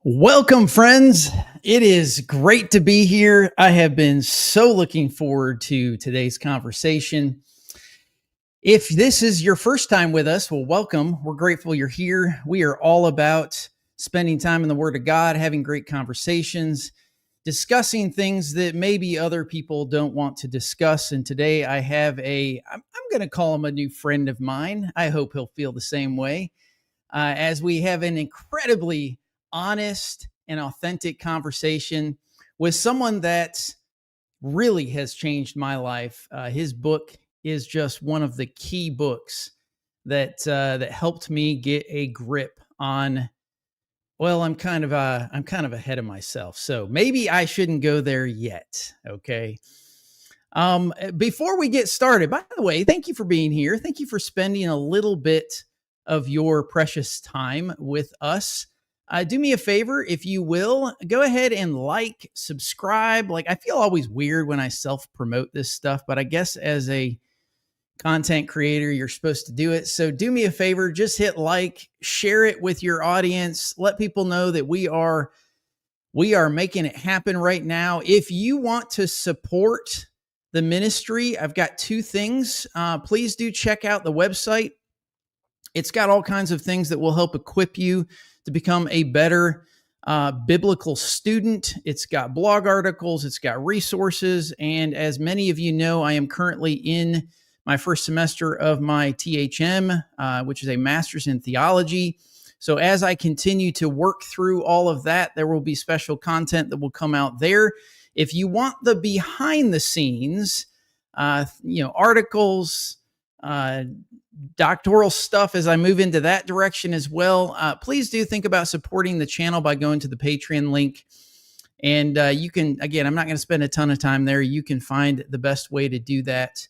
Welcome, friends. It is great to be here. I have been so looking forward to today's conversation. If this is your first time with us, well, welcome. We're grateful you're here. We are all about spending time in the Word of God, having great conversations, discussing things that maybe other people don't want to discuss. And today I have I'm going to call him a new friend of mine. I hope he'll feel the same way, as we have an incredibly honest and authentic conversation with someone that really has changed my life. His book is just one of the key books that helped me get a grip on. Well, I'm kind of ahead of myself, so maybe I shouldn't go there yet. Okay. Before we get started, by the way, thank you for being here. Thank you for spending a little bit of your precious time with us. Do me a favor, if you will, go ahead and like, subscribe. I feel always weird when I self-promote this stuff, but I guess as a content creator, you're supposed to do it. So do me a favor, just hit like, share it with your audience. Let people know that we are making it happen right now. If you want to support the ministry, I've got two things. Please do check out the website. It's got all kinds of things that will help equip you to become a better biblical student. It's got blog articles, it's got resources, and as many of you know, I am currently in my first semester of my THM, which is a master's in theology. So as I continue to work through all of that, there will be special content that will come out there. If you want the behind the scenes, articles, doctoral stuff as I move into that direction as well, please do think about supporting the channel by going to the Patreon link. And you can, again, I'm not going to spend a ton of time there. You can find the best way to do that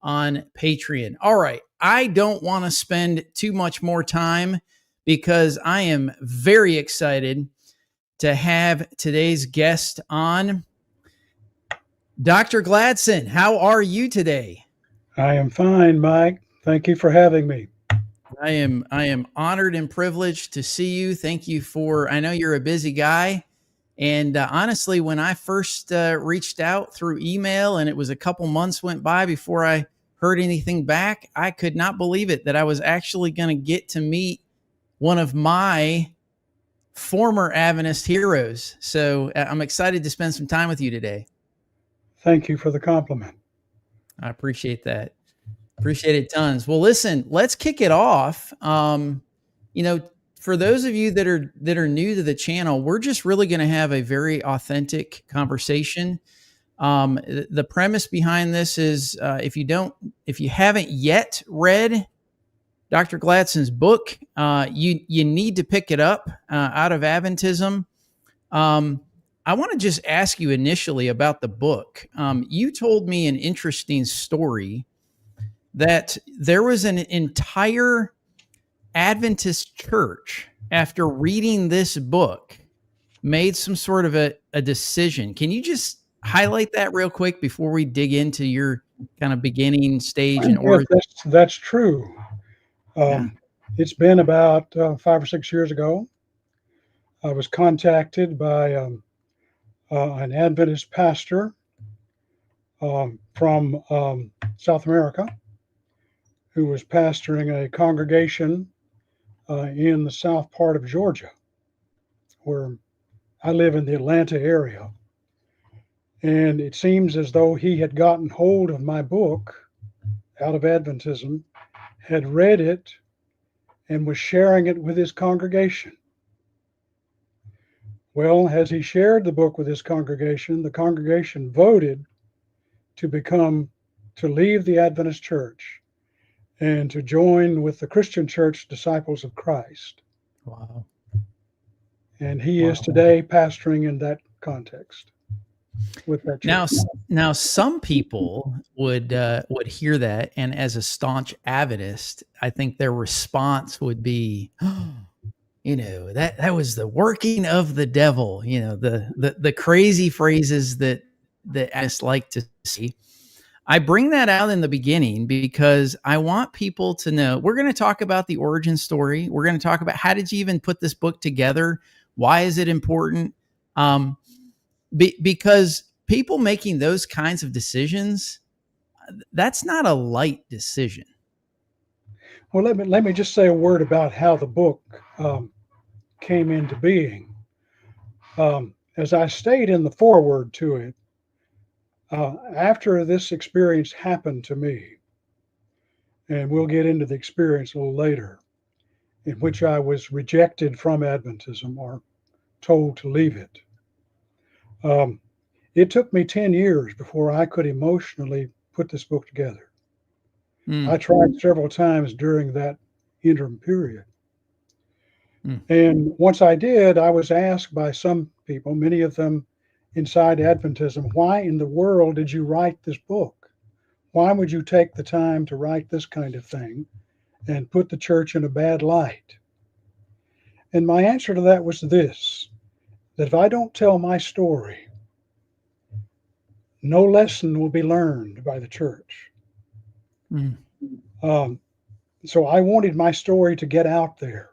on Patreon. All right. I don't want to spend too much more time because I am very excited to have today's guest on. Dr. Gladson, how are you today? I am fine, Mike. Thank you for having me. I am honored and privileged to see you. Thank you I know you're a busy guy. And honestly, when I first reached out through email and it was a couple months went by before I heard anything back, I could not believe it that I was actually going to get to meet one of my former Adventist heroes. So I'm excited to spend some time with you today. Thank you for the compliment. I appreciate that. Appreciate it tons. Well, listen, let's kick it off. For those of you that are new to the channel, we're just really going to have a very authentic conversation. The premise behind this is if you haven't yet read Dr. Gladson's book, you need to pick it up out of Adventism. I want to just ask you initially about the book. You told me an interesting story that there was an entire Adventist church, after reading this book, made some sort of a decision. Can you just highlight that real quick before we dig into your kind of beginning stage and origin? That's true. It's been about 5 or 6 years ago. I was contacted by an Adventist pastor from South America who was pastoring a congregation in the south part of Georgia, where I live in the Atlanta area. And it seems as though he had gotten hold of my book, Out of Adventism, had read it, and was sharing it with his congregation. Well, as he shared the book with his congregation, the congregation voted to leave the Adventist church and to join with the Christian Church Disciples of Christ. Wow. And he is today pastoring in that context with that church. Now some people would hear that, and as a staunch Adventist, I think their response would be, that was the working of the devil, the crazy phrases that Adventists like to see. I bring that out in the beginning because I want people to know we're going to talk about the origin story. We're going to talk about how did you even put this book together? Why is it important? Because people making those kinds of decisions, that's not a light decision. Well, let me just say a word about how the book came into being. As I state in the foreword to it, after this experience happened to me, and we'll get into the experience a little later, in which I was rejected from Adventism or told to leave it. It took me 10 years before I could emotionally put this book together. I tried several times during that interim period. And once I did, I was asked by some people, many of them inside Adventism, why in the world did you write this book? Why would you take the time to write this kind of thing and put the church in a bad light? And my answer to that was this, that if I don't tell my story, no lesson will be learned by the church. So I wanted my story to get out there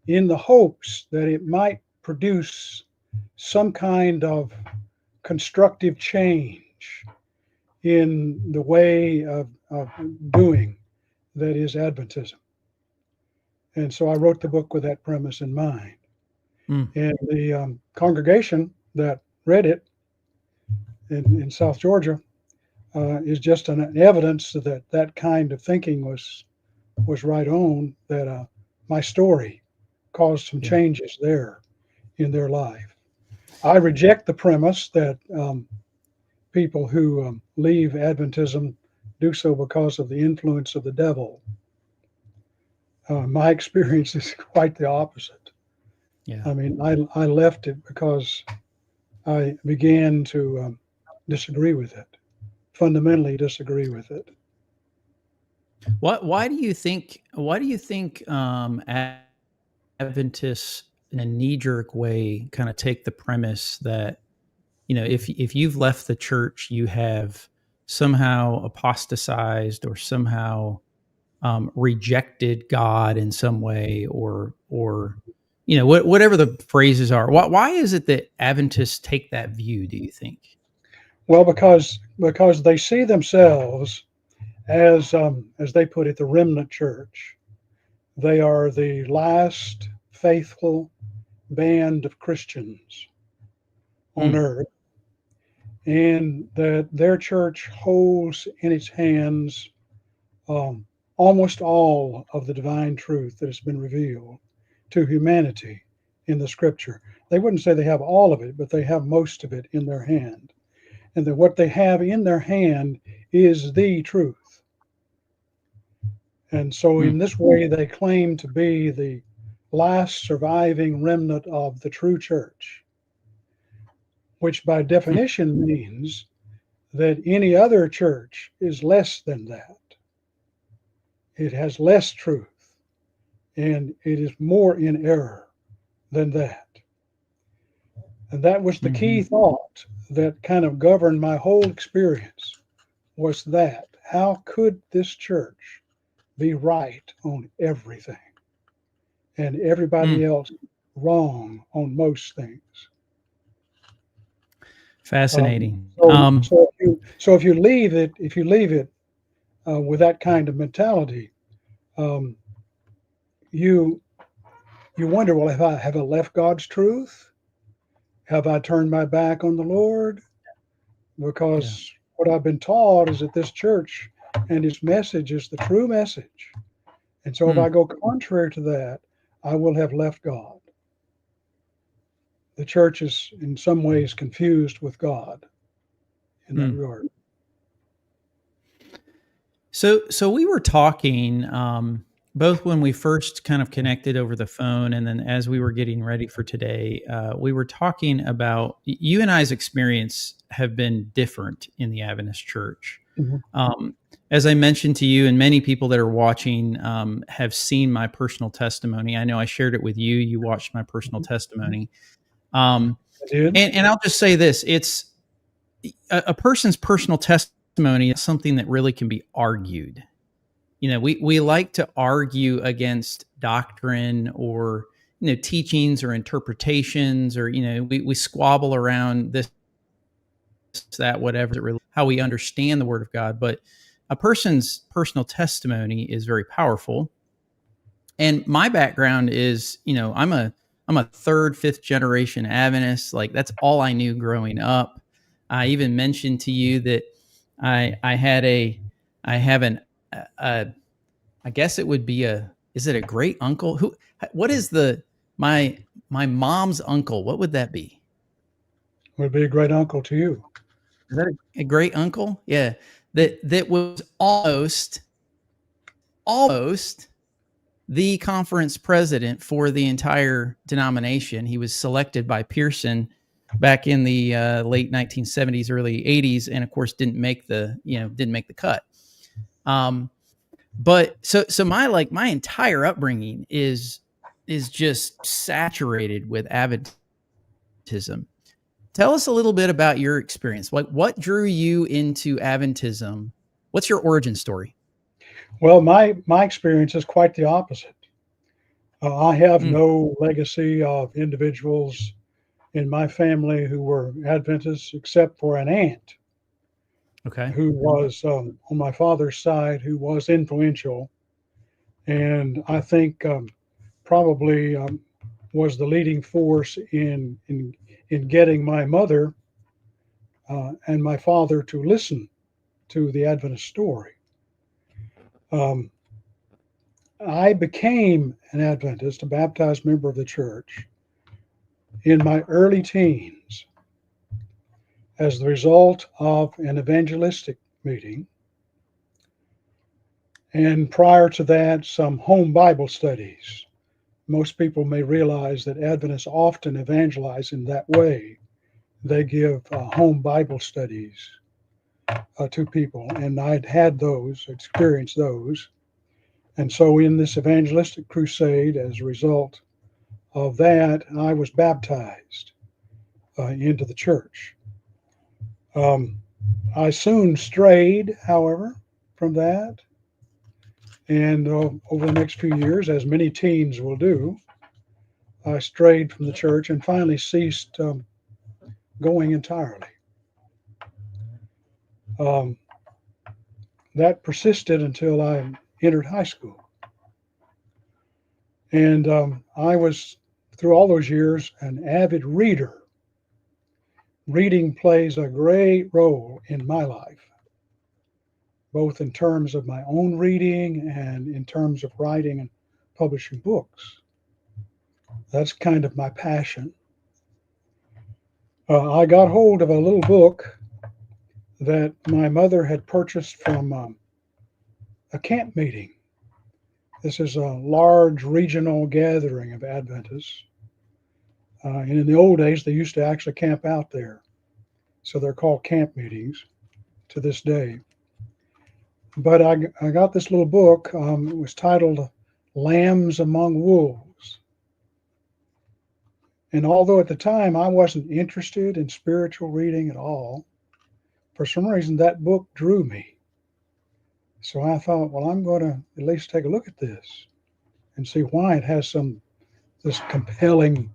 in the hopes that it might produce some kind of constructive change in the way of doing that is Adventism. And so I wrote the book with that premise in mind. And the congregation that read it in South Georgia is just an evidence that that kind of thinking was right on, that my story caused some changes there in their life. I reject the premise that people who leave Adventism do so because of the influence of the devil. My experience is quite the opposite. Yeah. I mean, I left it because I began to disagree with it, fundamentally disagree with it. Why do you think Adventists in a knee-jerk way kind of take the premise that, if you've left the church, you have somehow apostatized or somehow rejected God in some way, or whatever the phrases are. Why is it that Adventists take that view, do you think? Well, because they see themselves as they put it, the remnant church. They are the last faithful band of Christians on earth, and that their church holds in its hands almost all of the divine truth that has been revealed to humanity in the scripture. They wouldn't say they have all of it, but they have most of it in their hand. And that what they have in their hand is the truth. And so in this way, they claim to be the last surviving remnant of the true church, which by definition means that any other church is less than that. It has less truth, and it is more in error than that. And that was the key thought that kind of governed my whole experience, was that how could this church be right on everything and everybody else wrong on most things? Fascinating. So if you leave it with that kind of mentality, you wonder, well, have I left God's truth? Have I turned my back on the Lord? Because what I've been taught is that this church and its message is the true message. And so if I go contrary to that, I will have left God. The church is in some ways confused with God in that regard. So we were talking both when we first kind of connected over the phone, and then as we were getting ready for today, we were talking about you and I's experience have been different in the Adventist church. As I mentioned to you, and many people that are watching have seen my personal testimony. I know I shared it with you. You watched my personal testimony. And I'll just say this: it's a person's personal testimony is something that really can be argued. We like to argue against doctrine or teachings or interpretations, or we squabble around this, that, whatever, how we understand the Word of God. But a person's personal testimony is very powerful. And my background is, I'm a third, fifth generation Adventist. Like, that's all I knew growing up. I even mentioned to you that I guess it would be is it a great uncle? What is my mom's uncle? What would that be? Would be a great uncle to you. Is that a great uncle? Yeah. That was almost the conference president for the entire denomination. He was selected by Pearson back in the late 1970s, early 80s, and of course didn't make the cut. But so my entire upbringing is just saturated with Adventism. Tell us a little bit about your experience. What drew you into Adventism? What's your origin story? Well, my experience is quite the opposite. I have no legacy of individuals in my family who were Adventists, except for an aunt, who was on my father's side, who was influential, and I think probably was the leading force in getting my mother and my father to listen to the Adventist story. I became an Adventist, a baptized member of the church, in my early teens as the result of an evangelistic meeting. And prior to that, some home Bible studies. Most people may realize that Adventists often evangelize in that way. They give home Bible studies to people, and I'd had those, experienced those. And so in this evangelistic crusade, as a result of that, I was baptized into the church. I soon strayed, however, from that. And over the next few years, as many teens will do, I strayed from the church and finally ceased going entirely. That persisted until I entered high school. And I was, through all those years, an avid reader. Reading plays a great role in my life, both in terms of my own reading and in terms of writing and publishing books. That's kind of my passion. I got hold of a little book that my mother had purchased from a camp meeting. This is a large regional gathering of Adventists. And in the old days, they used to actually camp out there. So they're called camp meetings to this day. But I got this little book. It was titled Lambs Among Wolves. And although at the time I wasn't interested in spiritual reading at all, for some reason that book drew me. So I thought, well, I'm going to at least take a look at this and see why it has this compelling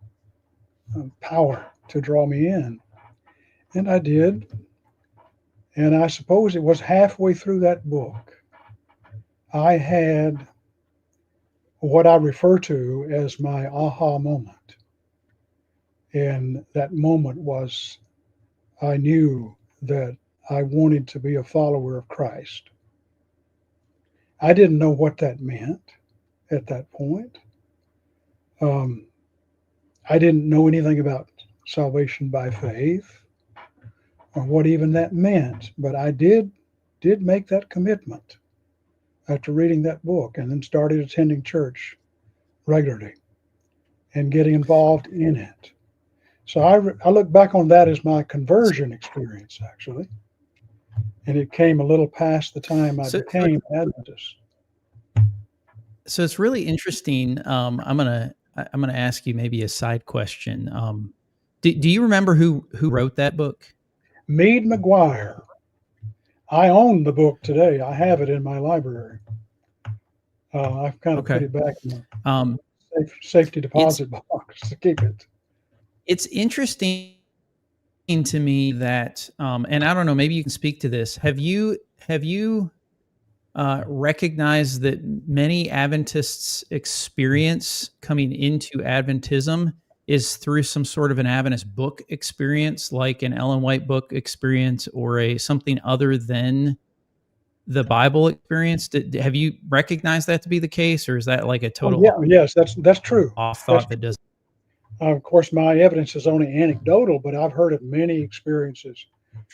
power to draw me in. And I did. And I suppose it was halfway through that book, I had what I refer to as my aha moment. And that moment was, I knew that I wanted to be a follower of Christ. I didn't know what that meant at that point. I didn't know anything about salvation by faith or what even that meant, but I did make that commitment after reading that book, and then started attending church regularly and getting involved in it. So I look back on that as my conversion experience, actually, and it came a little past the time I became Adventist. So it's really interesting. I'm gonna ask you maybe a side question. Do you remember who wrote that book? Meade McGuire. I own the book today. I have it in my library. I've kind of put it back in the safety deposit box to keep it. It's interesting to me that, and I don't know, maybe you can speak to this. Have you recognized that many Adventists' experience coming into Adventism is through some sort of an Adventist book experience, like an Ellen White book experience, or something other than the Bible experience? Have you recognized that to be the case, or is that like a total? Yes, that's true. Off thought that doesn't. Of course, my evidence is only anecdotal, but I've heard of many experiences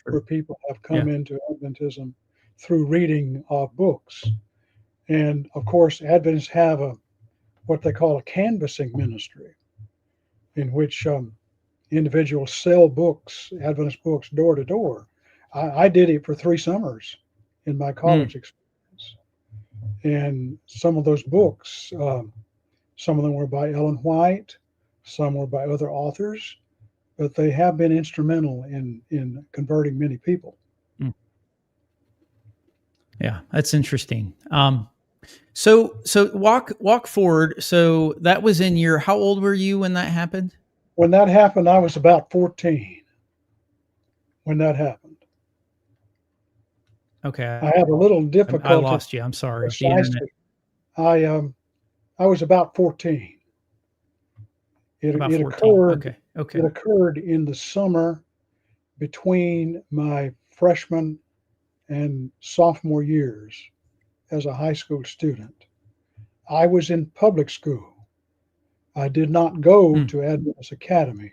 where people have come into Adventism through reading books. And of course, Adventists have what they call a canvassing ministry, in which individuals sell books, Adventist books, door to door. I did it for 3 summers in my college experience. And some of those books, some of them were by Ellen White, some were by other authors, but they have been instrumental in converting many people. Yeah, that's interesting. So walk forward. So that was in your, how old were you when that happened? When that happened, I was about 14 when that happened. Okay. I have a little difficulty. I lost you. I'm sorry. Precisely. I was about 14. It occurred. Okay. It occurred in the summer between my freshman and sophomore years as a high school student, I was in public school. I did not go to Adventist Academy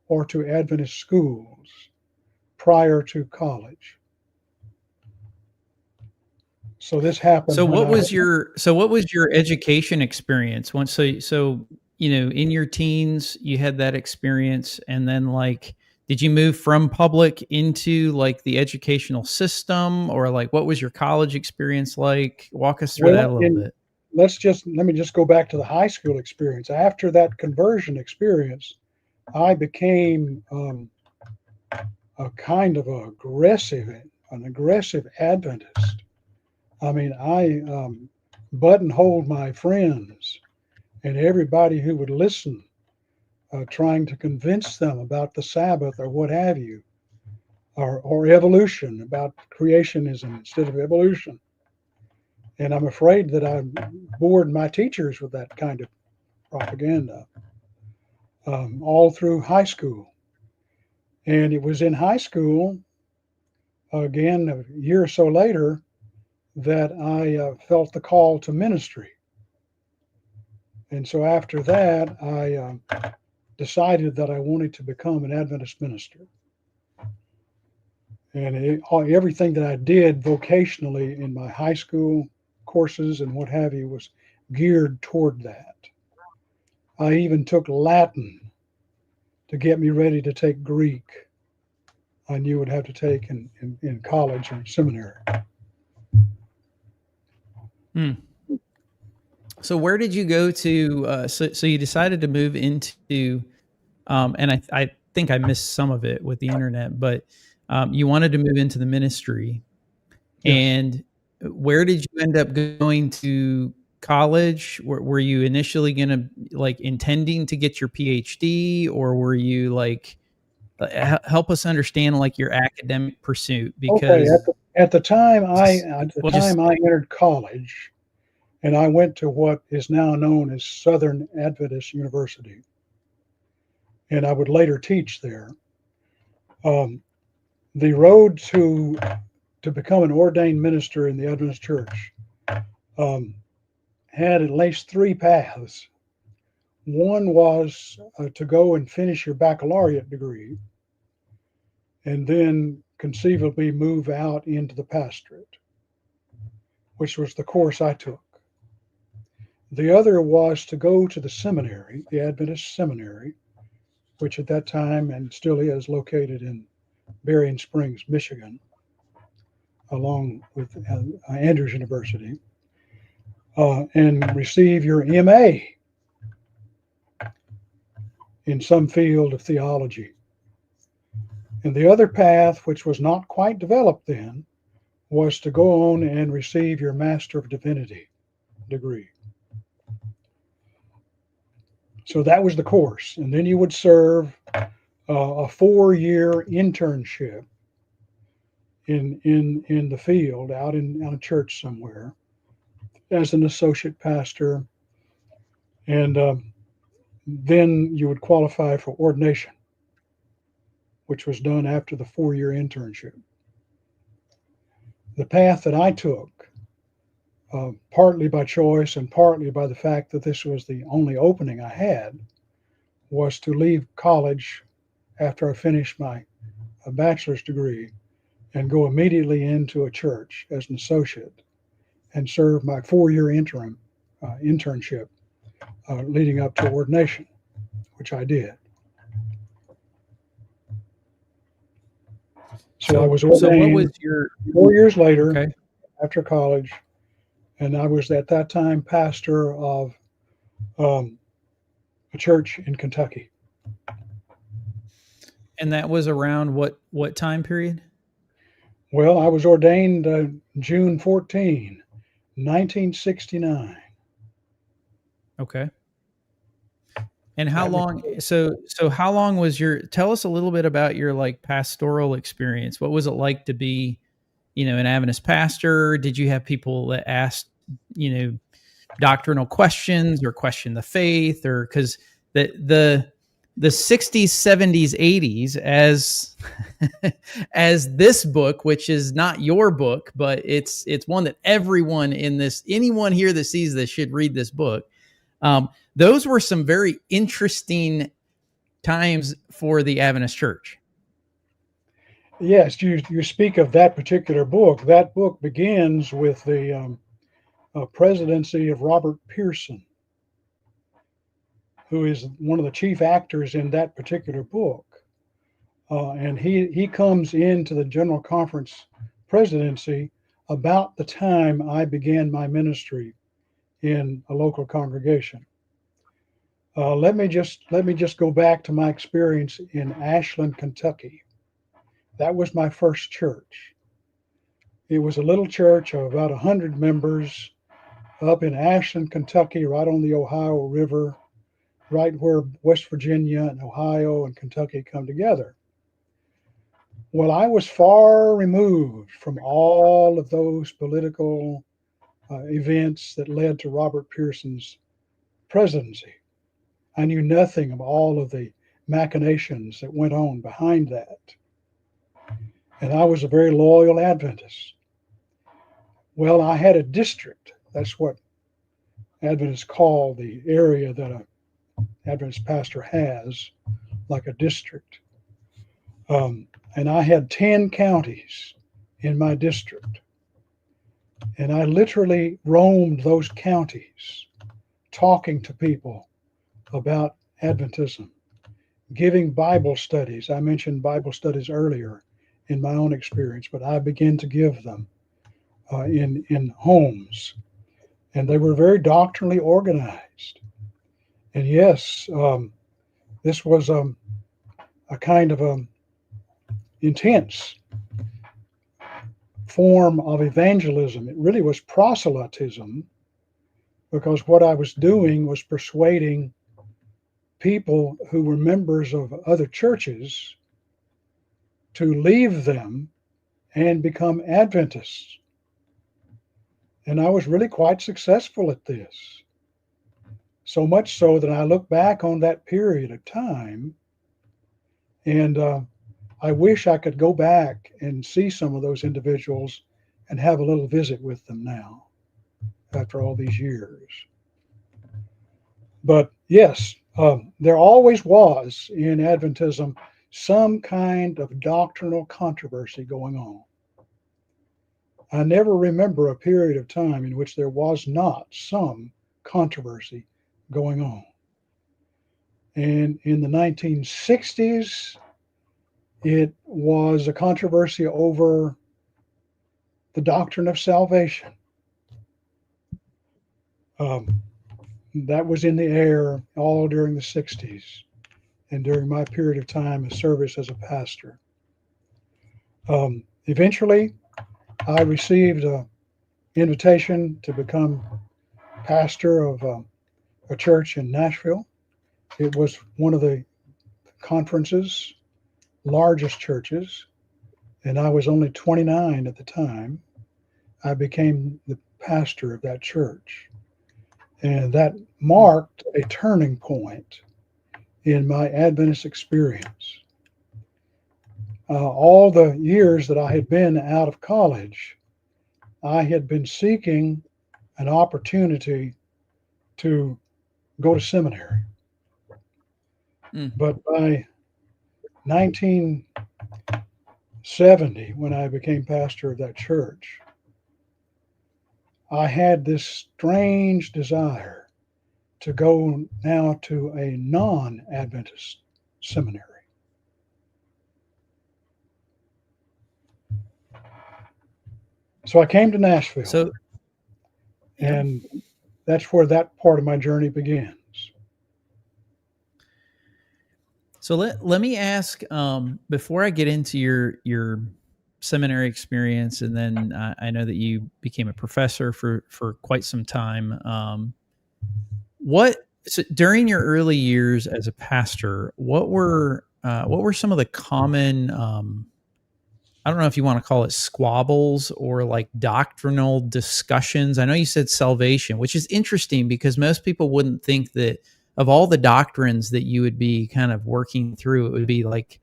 or to Adventist schools prior to college. So this happened. So what was your education experience? So in your teens you had that experience, and then like did you move from public into like the educational system, or like what was your college experience like? Walk us through that a little bit. Let me just go back to the high school experience. After that conversion experience, I became a kind of an aggressive Adventist. I mean, I buttonholed my friends and everybody who would listen, trying to convince them about the Sabbath or what have you, or evolution, about creationism instead of evolution. And I'm afraid that I bored my teachers with that kind of propaganda all through high school. And it was in high school, again, a year or so later, that I felt the call to ministry. And so after that, I decided that I wanted to become an Adventist minister. And everything that I did vocationally in my high school courses and what have you was geared toward that. I even took Latin to get me ready to take Greek. I knew I'd have to take in college or seminary. So where did you go to? So you decided to move into, and I think I missed some of it with the internet, but you wanted to move into the ministry. Yes. And where did you end up going to college? Were you initially going to like intending to get your PhD, or were you like, help us understand like your academic pursuit? Because at the time I entered college, and I went to what is now known as Southern Adventist University, and I would later teach there. The road to become an ordained minister in the Adventist Church had at least three paths. One was to go and finish your baccalaureate degree, and then conceivably move out into the pastorate, which was the course I took. The other was to go to the seminary, the Adventist seminary, which at that time and still is located in Berrien Springs, Michigan, along with Andrews University, and receive your MA in some field of theology. And the other path, which was not quite developed then, was to go on and receive your Master of Divinity degree. So that was the course. And then you would serve a 4-year internship in the field, out in a church somewhere, as an associate pastor. And then you would qualify for ordination, which was done after the 4-year internship. The path that I took, partly by choice and partly by the fact that this was the only opening I had, was to leave college after I finished my bachelor's degree and go immediately into a church as an associate and serve my 4-year internship leading up to ordination, which I did. So I was ordained what was your 4 years later, after college, and I was at that time pastor of a church in Kentucky. And that was around what time period? Well, I was ordained June 14, 1969. Okay. And how long? So how long was tell us a little bit about your like pastoral experience. What was it like to be, an Adventist pastor? Did you have people that asked, doctrinal questions or question the faith, or because the the 60s, 70s, 80s as as this book, which is not your book, but it's one that anyone here that sees this should read this book. Those were some very interesting times for the Adventist Church. Yes, you speak of that particular book. That book begins with the presidency of Robert Pearson, who is one of the chief actors in that particular book. And he comes into the General Conference presidency about the time I began my ministry in a local congregation. Let me just go back to my experience in Ashland, Kentucky. That was my first church. It was a little church of about 100 members up in Ashland, Kentucky, right on the Ohio River, right where West Virginia and Ohio and Kentucky come together. Well, I was far removed from all of those political events that led to Robert Pearson's presidency. I knew nothing of all of the machinations that went on behind that. And I was a very loyal Adventist. Well, I had a district. That's what Adventists call the area that an Adventist pastor has, like a district. And I had 10 counties in my district. And I literally roamed those counties, talking to people about Adventism, giving Bible studies. I mentioned Bible studies earlier in my own experience, but I began to give them in homes. And they were very doctrinally organized. And yes, this was a kind of intense form of evangelism. It really was proselytism, because what I was doing was persuading people who were members of other churches to leave them and become Adventists. And I was really quite successful at this. So much so that I look back on that period of time, and I wish I could go back and see some of those individuals and have a little visit with them now, after all these years. But yes, there always was in Adventism some kind of doctrinal controversy going on. I never remember a period of time in which there was not some controversy going on. And in the 1960s, it was a controversy over the doctrine of salvation. That was in the air all during the 60s and during my period of time of service as a pastor. Eventually, I received an invitation to become pastor of a church in Nashville. It was one of the conference's largest churches, and I was only 29 at the time. I became the pastor of that church, and that marked a turning point in my Adventist experience. All the years that I had been out of college, I had been seeking an opportunity to go to seminary. But by 1970, when I became pastor of that church, I had this strange desire to go now to a non-Adventist seminary. So I came to Nashville, and that's where that part of my journey begins. So let me ask, before I get into your seminary experience, and then I know that you became a professor for quite some time. So during your early years as a pastor, what were some of the common, I don't know if you want to call it squabbles or like doctrinal discussions? I know you said salvation, which is interesting because most people wouldn't think that of all the doctrines that you would be kind of working through, it would be like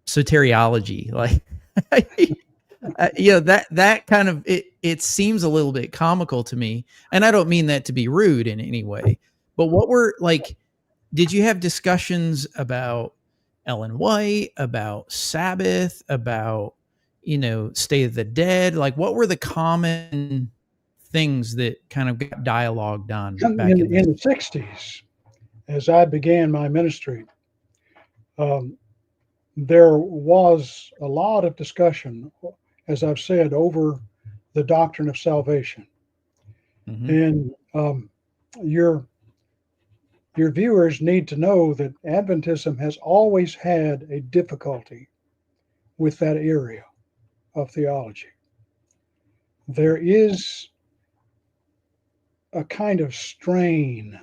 soteriology, like that kind of it seems a little bit comical to me, and I don't mean that to be rude in any way, but what were like, did you have discussions about Ellen White, about Sabbath, about State of the Dead? Like, what were the common things that kind of got dialogued on back In in the 60s, as I began my ministry, there was a lot of discussion, as I've said, over the doctrine of salvation. Mm-hmm. And your viewers need to know that Adventism has always had a difficulty with that area of theology. There is a kind of strain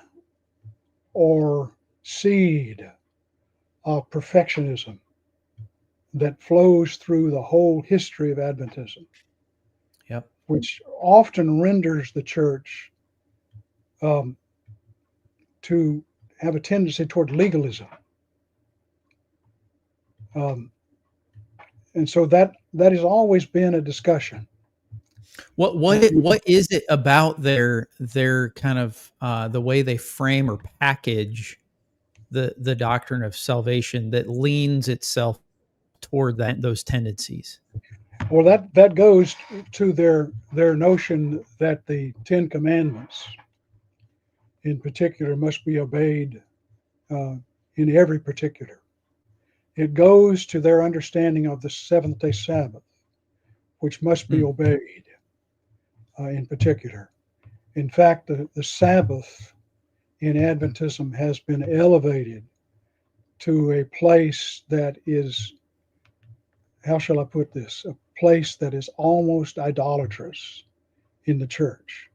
or seed of perfectionism that flows through the whole history of Adventism. Yep. Which often renders the church to have a tendency toward legalism. And so that has always been a discussion. What is it about their kind of the way they frame or package the doctrine of salvation that leans itself toward those tendencies? Well, that goes to their notion that the Ten Commandments, in particular, must be obeyed in every particular. It goes to their understanding of the seventh-day Sabbath, which must be obeyed in particular. In fact, the Sabbath in Adventism has been elevated to a place that is, how shall I put this, a place that is almost idolatrous in the church.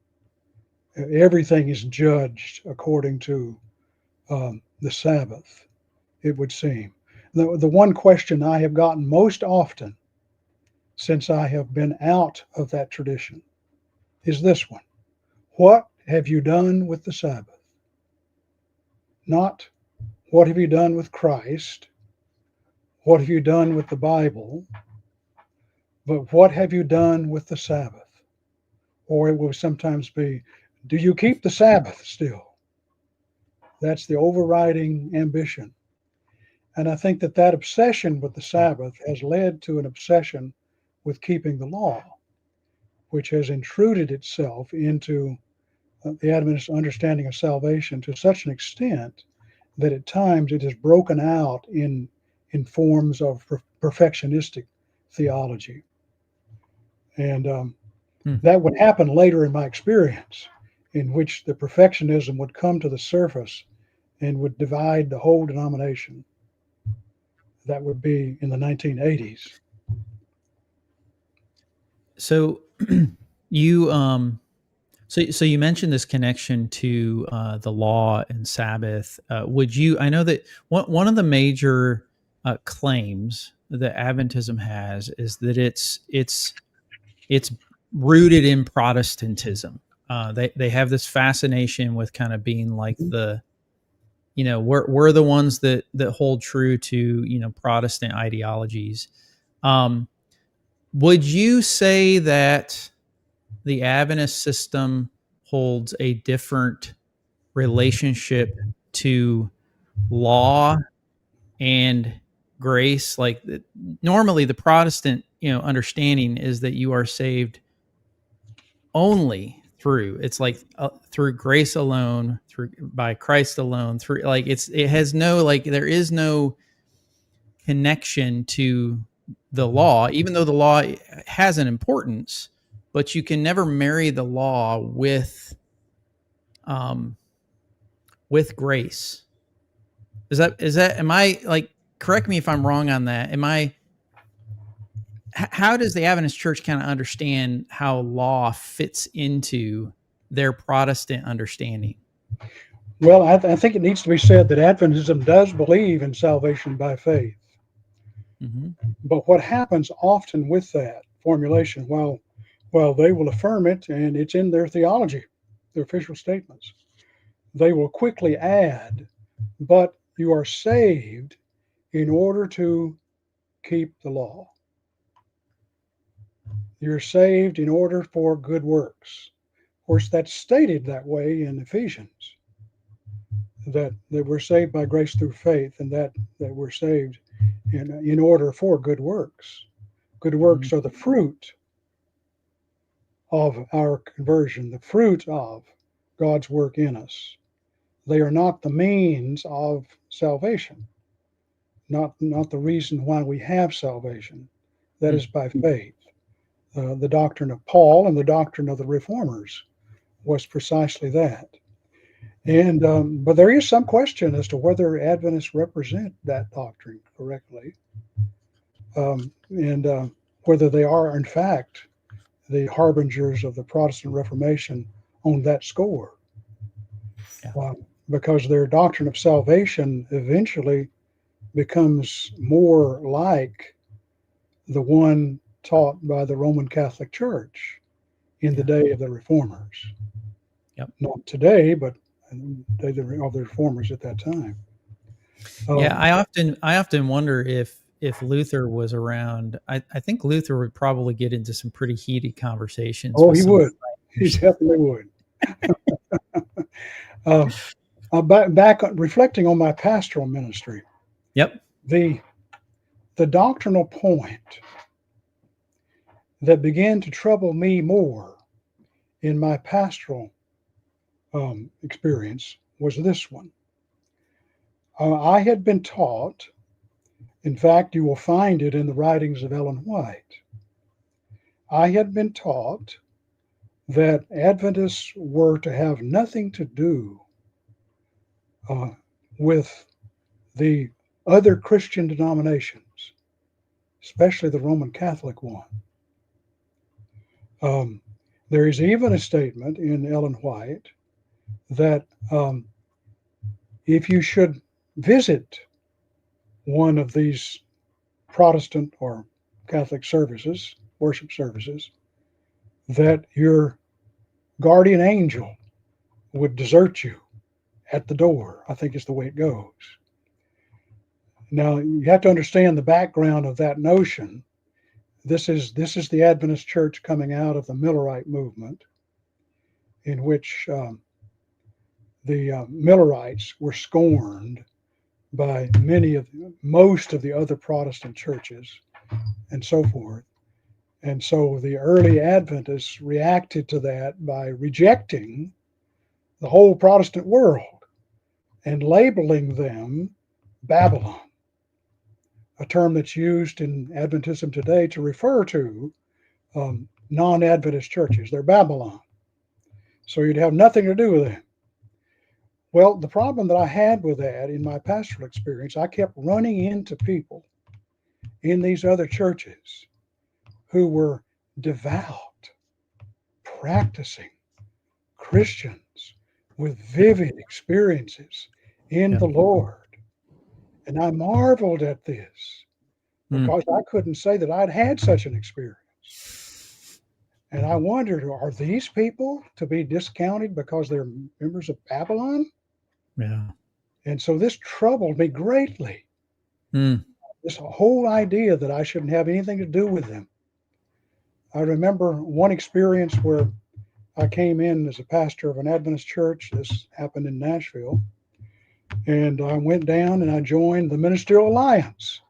Everything is judged according to the Sabbath, it would seem. The one question I have gotten most often since I have been out of that tradition is this one: what have you done with the Sabbath? Not what have you done with Christ? What have you done with the Bible? But what have you done with the Sabbath? Or it will sometimes be, do you keep the Sabbath still? That's the overriding ambition. And I think that obsession with the Sabbath has led to an obsession with keeping the law, which has intruded itself into the Adventist understanding of salvation to such an extent that at times it has broken out in forms of perfectionistic theology. And that would happen later in my experience, in which the perfectionism would come to the surface and would divide the whole denomination. That would be in the 1980s. So you so you mentioned this connection to the law and Sabbath. I know that one of the major claims that Adventism has is that it's rooted in Protestantism. They have this fascination with kind of being like we're the ones that hold true to Protestant ideologies. Would you say that the Adventist system holds a different relationship to law and grace? Like normally the Protestant understanding is that you are saved only through grace alone, by Christ alone, it has no, there is no connection to the law, even though the law has an importance, but you can never marry the law with grace. Is that am I correct me if I'm wrong on that? How does the Adventist church kind of understand how law fits into their Protestant understanding? Well, I think it needs to be said that Adventism does believe in salvation by faith. Mm-hmm. But what happens often with that formulation, well, they will affirm it and it's in their theology, their official statements. they will quickly add, but you are saved in order to keep the law. You're saved in order for good works. Of course, that's stated that way in Ephesians, that we're saved by grace through faith, and that we're saved in order for good works. Good works are the fruit of our conversion, the fruit of God's work in us. They are not the means of salvation, not the reason why we have salvation. That is by faith. The doctrine of Paul and the doctrine of the Reformers was precisely that. And but there is some question as to whether Adventists represent that doctrine correctly, and whether they are, in fact, the harbingers of the Protestant Reformation on that score. Because their doctrine of salvation eventually becomes more like the one taught by the Roman Catholic Church in the day of the Reformers. Not today, but in the day of the Reformers at that time. I often wonder if Luther was around. I think Luther would probably get into some pretty heated conversations. Oh, he would. He definitely would. Back reflecting on my pastoral ministry. The doctrinal point that began to trouble me more in my pastoral experience was this one. I had been taught, in fact, you will find it in the writings of Ellen White. I had been taught that Adventists were to have nothing to do with the other Christian denominations, especially the Roman Catholic one. There is even a statement in Ellen White that if you should visit one of these Protestant or Catholic services, worship services, that your guardian angel would desert you at the door, I think is the way it goes. Now, you have to understand the background of that notion. This is the Adventist Church coming out of the Millerite movement, in which the Millerites were scorned by most of the other Protestant churches and so forth. And so the early Adventists reacted to that by rejecting the whole Protestant world and labeling them Babylon, a term that's used in Adventism today to refer to non-Adventist churches. They're Babylon. So you'd have nothing to do with them. Well, the problem that I had with that in my pastoral experience, I kept running into people in these other churches who were devout, practicing Christians with vivid experiences in the Lord. And I marveled at this because I couldn't say that I'd had such an experience. And I wondered, are these people to be discounted because they're members of Babylon? Yeah. And so this troubled me greatly. This whole idea that I shouldn't have anything to do with them. I remember one experience where I came in as a pastor of an Adventist church. This happened in Nashville. And I went down and I joined the Ministerial Alliance,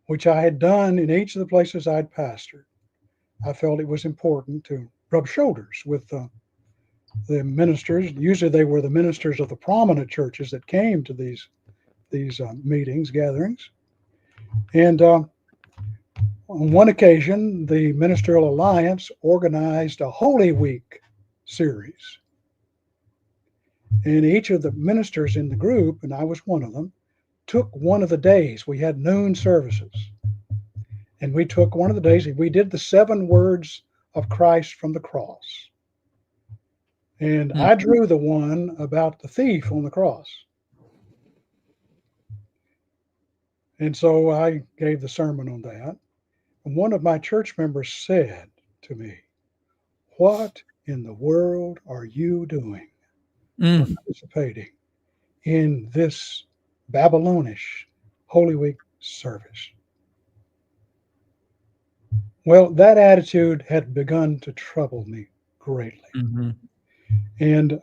which I had done in each of the places I'd pastored. I felt it was important to rub shoulders with the ministers. Usually they were the ministers of the prominent churches that came to these meetings, gatherings. And on one occasion, the Ministerial Alliance organized a Holy Week series. And each of the ministers in the group, and I was one of them, took one of the days. We had noon services. And we took one of the days and we did the 7 words of Christ from the cross. And I drew the one about the thief on the cross. And so I gave the sermon on that. And one of my church members said to me, "What in the world are you doing Mm. participating in this Babylonish Holy Week service? Well, that attitude had begun to trouble me greatly. Mm-hmm. And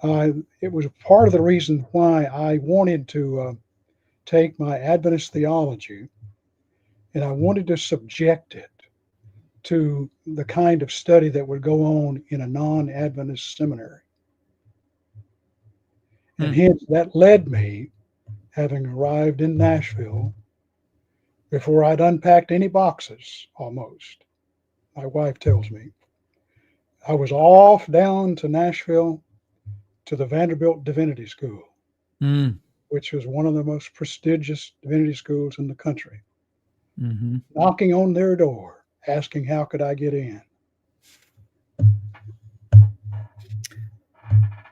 it was part of the reason why I wanted to take my Adventist theology and I wanted to subject it to the kind of study that would go on in a non-Adventist seminary. And hence that led me, having arrived in Nashville, before I'd unpacked any boxes almost, my wife tells me, I was off down to Nashville to the Vanderbilt Divinity School, Mm. which was one of the most prestigious divinity schools in the country, Mm-hmm. knocking on their door, asking how could I get in.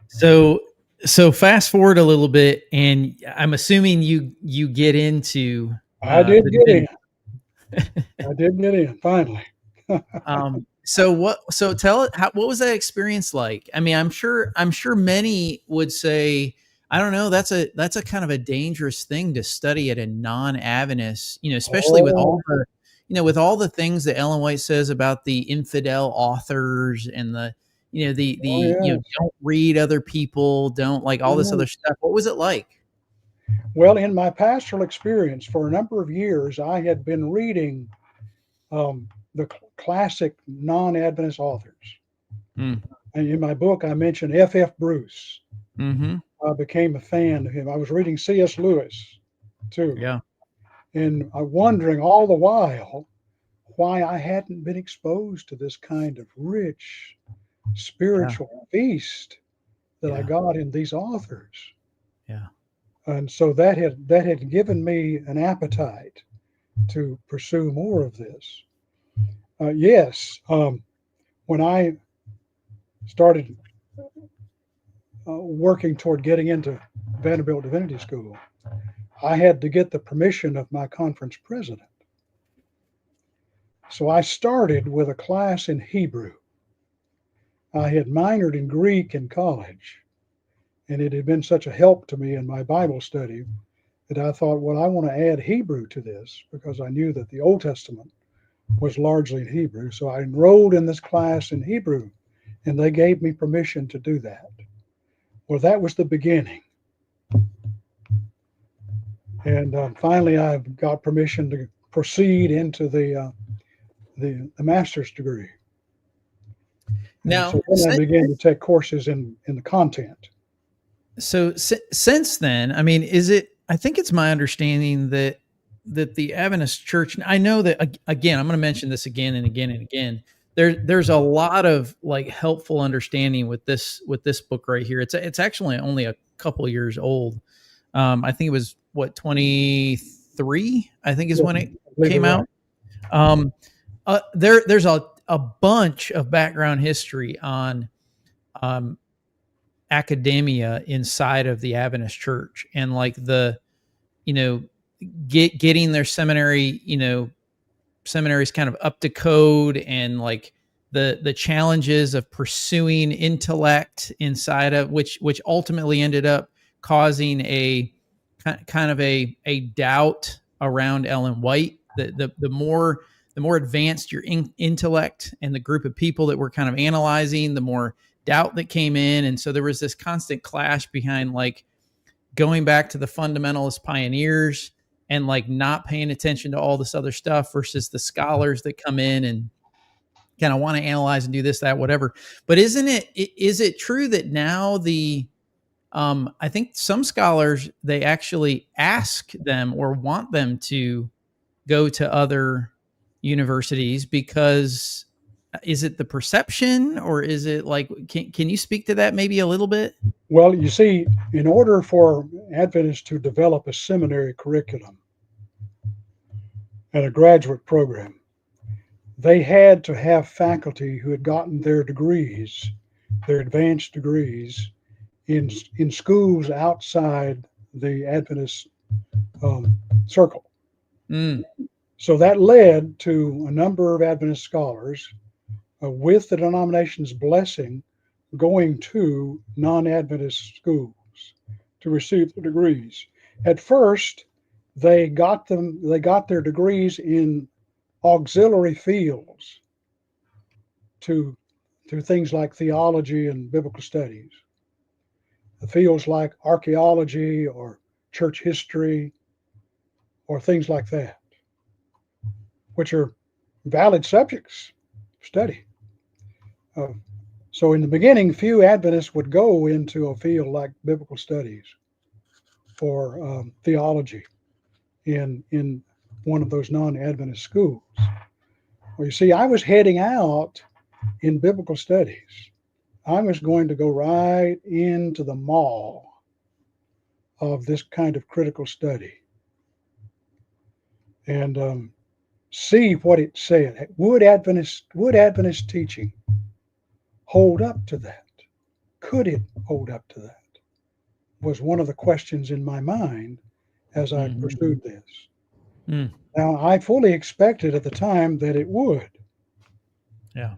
So fast forward a little bit, and I'm assuming you get into I did the get in. divinity. I did get in finally. So tell it, what was that experience like? I mean, I'm sure many would say, I don't know, that's a kind of a dangerous thing to study at a non-Adventist, especially with all the, with all the things that Ellen White says about the infidel authors and the, Yes. don't read other people, don't like all this other stuff. What was it like? Well, in my pastoral experience for a number of years, I had been reading the classic non-Adventist authors. Mm. And in my book, I mentioned F.F. Bruce. Mm-hmm. I became a fan of him. I was reading C.S. Lewis, too. Yeah. And I'm wondering all the while why I hadn't been exposed to this kind of rich spiritual feast that I got in these authors. Yeah. And so that had given me an appetite to pursue more of this. Yes, when I started working toward getting into Vanderbilt Divinity School, I had to get the permission of my conference president. So I started with a class in Hebrew. I had minored in Greek in college, and it had been such a help to me in my Bible study that I thought, well, I want to add Hebrew to this because I knew that the Old Testament was largely in Hebrew. So I enrolled in this class in Hebrew, and they gave me permission to do that. Well, that was the beginning. And finally, I got permission to proceed into the master's degree. Now, so then I began to take courses in the content. So since then, I mean, I think it's my understanding that the Adventist Church, I know that, again, I'm going to mention this again and again and again. There's a lot of like helpful understanding with this book right here. It's actually only a couple of years old. I think it was 23, I think is when it came out. There's a bunch of background history on academia inside of the Adventist Church, and like the, getting their seminary, seminaries kind of up to code, and like the challenges of pursuing intellect inside of which ultimately ended up causing a kind of a doubt around Ellen White. The more advanced your intellect and the group of people that were kind of analyzing, the more doubt that came in. And so there was this constant clash behind like going back to the fundamentalist pioneers and like not paying attention to all this other stuff versus the scholars that come in and kind of want to analyze and do this, that, whatever. But is it true that now I think some scholars, they actually ask them or want them to go to other universities because, is it the perception, or is it like, can you speak to that maybe a little bit? Well, you see, in order for Adventists to develop a seminary curriculum and a graduate program, they had to have faculty who had gotten their degrees, their advanced degrees, in schools outside the Adventist circle. So that led to a number of Adventist scholars, with the denomination's blessing, going to non-Adventist schools to receive their degrees. At first, they got their degrees in auxiliary fields to things like theology and biblical studies. The fields like archaeology or church history or things like that, which are valid subjects of study. So in the beginning, few Adventists would go into a field like biblical studies or theology in one of those non-Adventist schools. Well, you see, I was heading out in biblical studies. I was going to go right into the maw of this kind of critical study and see what it said. Would Adventist teaching hold up to that? Could it hold up to that? Was one of the questions in my mind as I pursued this. Now, I fully expected at the time that it would. Yeah.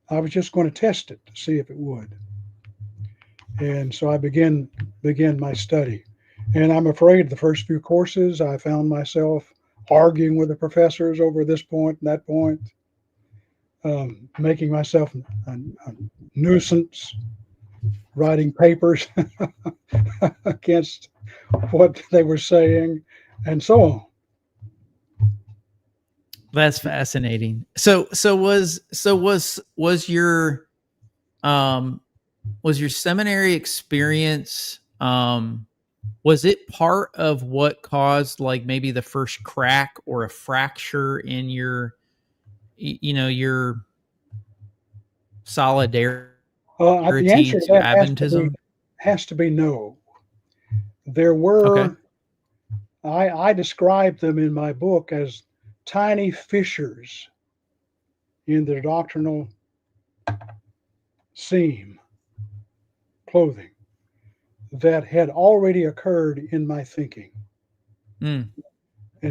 I was just going to test it to see if it would. And so I began my study. And I'm afraid the first few courses, I found myself arguing with the professors over this point and that point, making myself a nuisance, writing papers against what they were saying, and so on. That's fascinating. So was your seminary experience, was it part of what caused like maybe the first crack or a fracture in your solidarity The answer to to that Adventism? has to be no. There were, Okay. I describe them in my book as tiny fissures in the doctrinal seam clothing that had already occurred in my thinking. And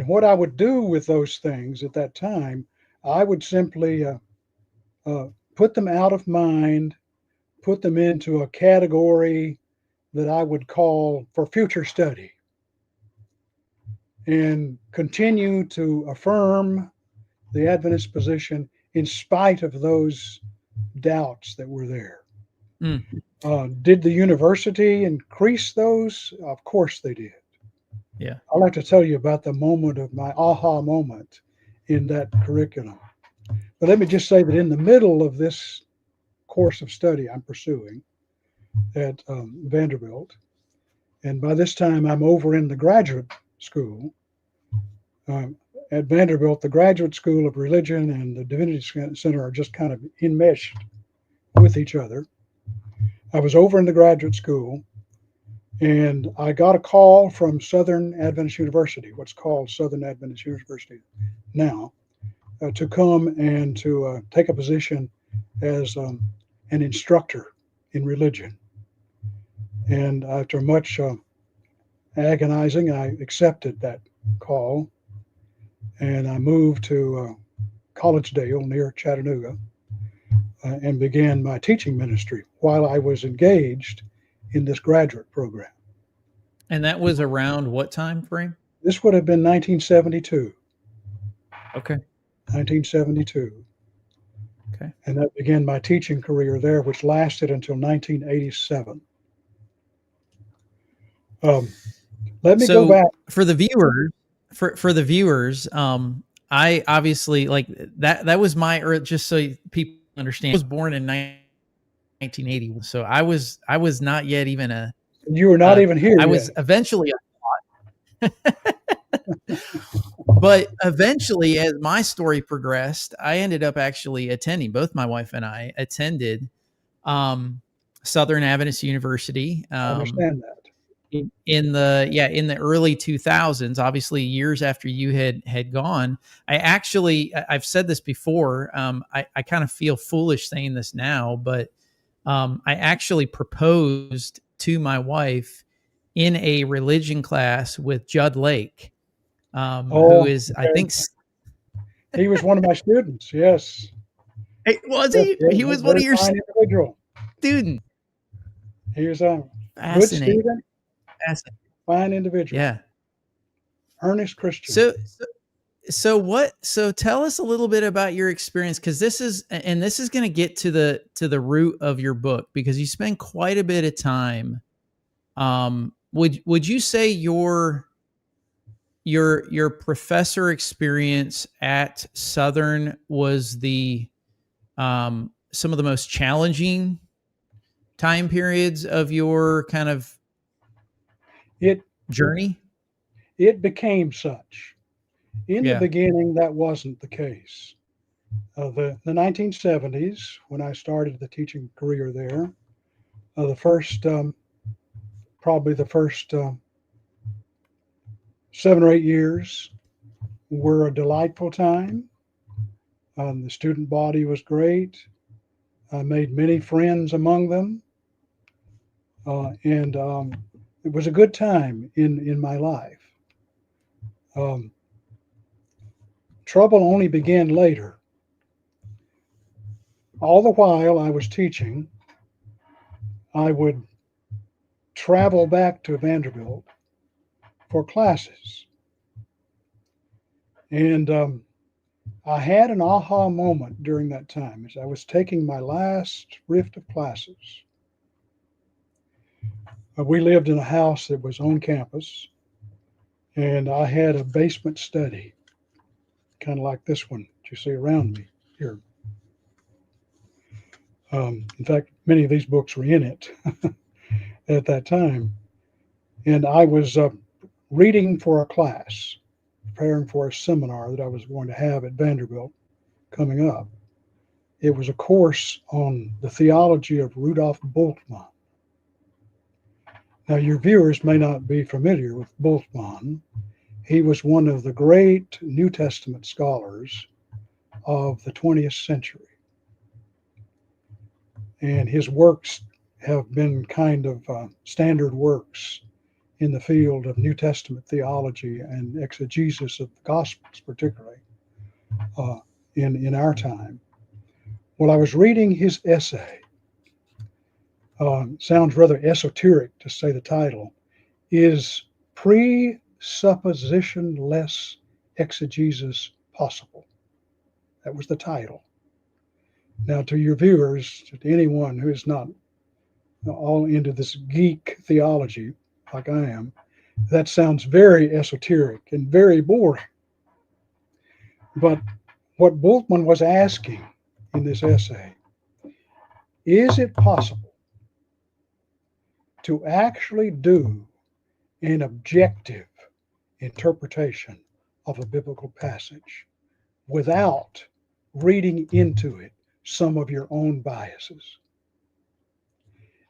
what I would do with those things at that time, I would simply put them out of mind, put them into a category that I would call for future study, and continue to affirm the Adventist position in spite of those doubts that were there. Did the university increase those? Of course they did. Yeah. I'd like to tell you about the moment of my aha moment in that curriculum. But let me just say that in the middle of this course of study I'm pursuing at Vanderbilt, and by this time I'm over in the graduate school. At Vanderbilt, the Graduate School of Religion and the Divinity Center are just kind of enmeshed with each other. I was over in the graduate school, and I got a call from Southern Adventist University, what's called Southern Adventist University now, to come and to take a position as an instructor in religion. And after much agonizing, I accepted that call, and I moved to Collegedale near Chattanooga and began my teaching ministry while I was engaged in this graduate program. And that was around what time frame? This would have been 1972. Okay. 1972. Okay. And that began my teaching career there, which lasted until 1987. Let me go back. For the viewers, I obviously like that was my, just so people understand, I was born in 1980. So I was not yet even you were not even here. I was eventually but eventually, as my story progressed, I ended up actually attending, both my wife and I attended Southern Adventist University. I understand that. In the early 2000s, obviously years after you had gone. I've said this before. I kind of feel foolish saying this now, but I actually proposed to my wife in a religion class with Judd Lake, who is, I think, he was one of my students. Yes. Was he? He was one of your individual. student. He was a good Fascinating. student, Fascinating. fine individual, Yeah. earnest Christian. So tell us a little bit about your experience, because this is going to get to the root of your book, because you spend quite a bit of time. Would you say your professor experience at Southern was the some of the most challenging time periods of your kind of journey? It became such. In the Yeah. beginning, that wasn't the case. The 1970s, when I started the teaching career there, probably the first 7 or 8 years were a delightful time. The student body was great. I made many friends among them, and it was a good time in my life. Trouble only began later. All the while I was teaching, I would travel back to Vanderbilt for classes. And I had an aha moment during that time as I was taking my last rift of classes. We lived in a house that was on campus, and I had a basement study, kind of like this one that you see around me here. In fact, many of these books were in it at that time. And I was reading for a class, preparing for a seminar that I was going to have at Vanderbilt coming up. It was a course on the theology of Rudolf Bultmann. Now, your viewers may not be familiar with Bultmann. He was one of the great New Testament scholars of the 20th century. And his works have been kind of standard works in the field of New Testament theology and exegesis of the Gospels, particularly in our time. Well, I was reading his essay. Sounds rather esoteric to say the title. Is presuppositionless exegesis possible? That was the title. Now, to your viewers, to anyone who is not all into this geek theology like I am, that sounds very esoteric and very boring. But what Bultmann was asking in this essay, is it possible to actually do an objective interpretation of a biblical passage without reading into it some of your own biases?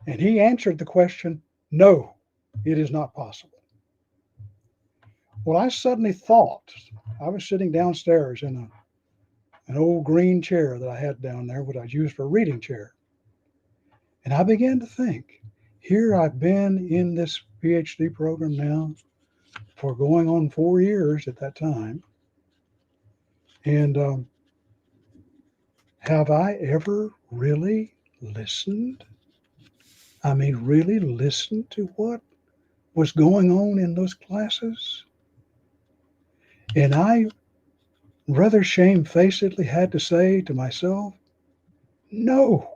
And he answered the question, no, it is not possible. Well, I suddenly thought, I was sitting downstairs in an old green chair that I had down there, what I used for a reading chair. And I began to think, here I've been in this PhD program now for going on 4 years at that time. And have I ever really listened? I mean, really listened to what was going on in those classes? And I rather shamefacedly had to say to myself, no,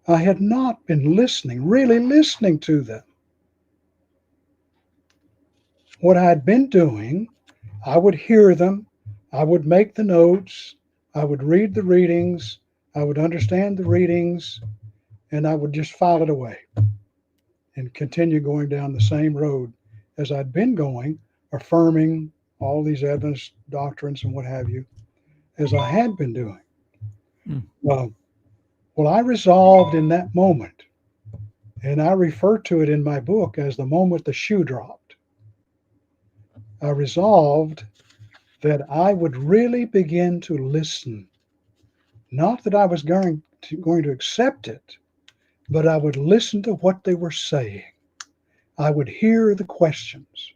I had not been listening, really listening to them. What I had been doing, I would hear them, I would make the notes, I would read the readings, I would understand the readings, and I would just file it away and continue going down the same road as I'd been going, affirming all these Adventist doctrines and what have you, as I had been doing. Well, I resolved in that moment, and I refer to it in my book as the moment the shoe dropped. I resolved that I would really begin to listen. Not that I was going to accept it, but I would listen to what they were saying. I would hear the questions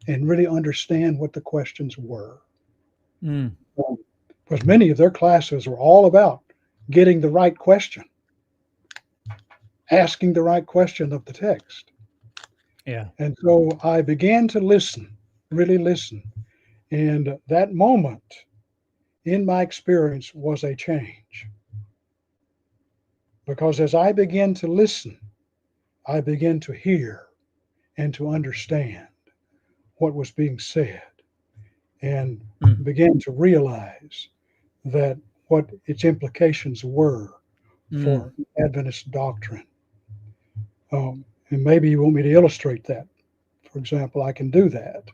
and really understand what the questions were. Because many of their classes were all about getting the right question, asking the right question of the text. Yeah. And so I began to listen, really listen. And that moment in my experience was a change. Because as I began to listen, I began to hear and to understand what was being said and began to realize that what its implications were for Adventist doctrine. And maybe you want me to illustrate that. For example, I can do that.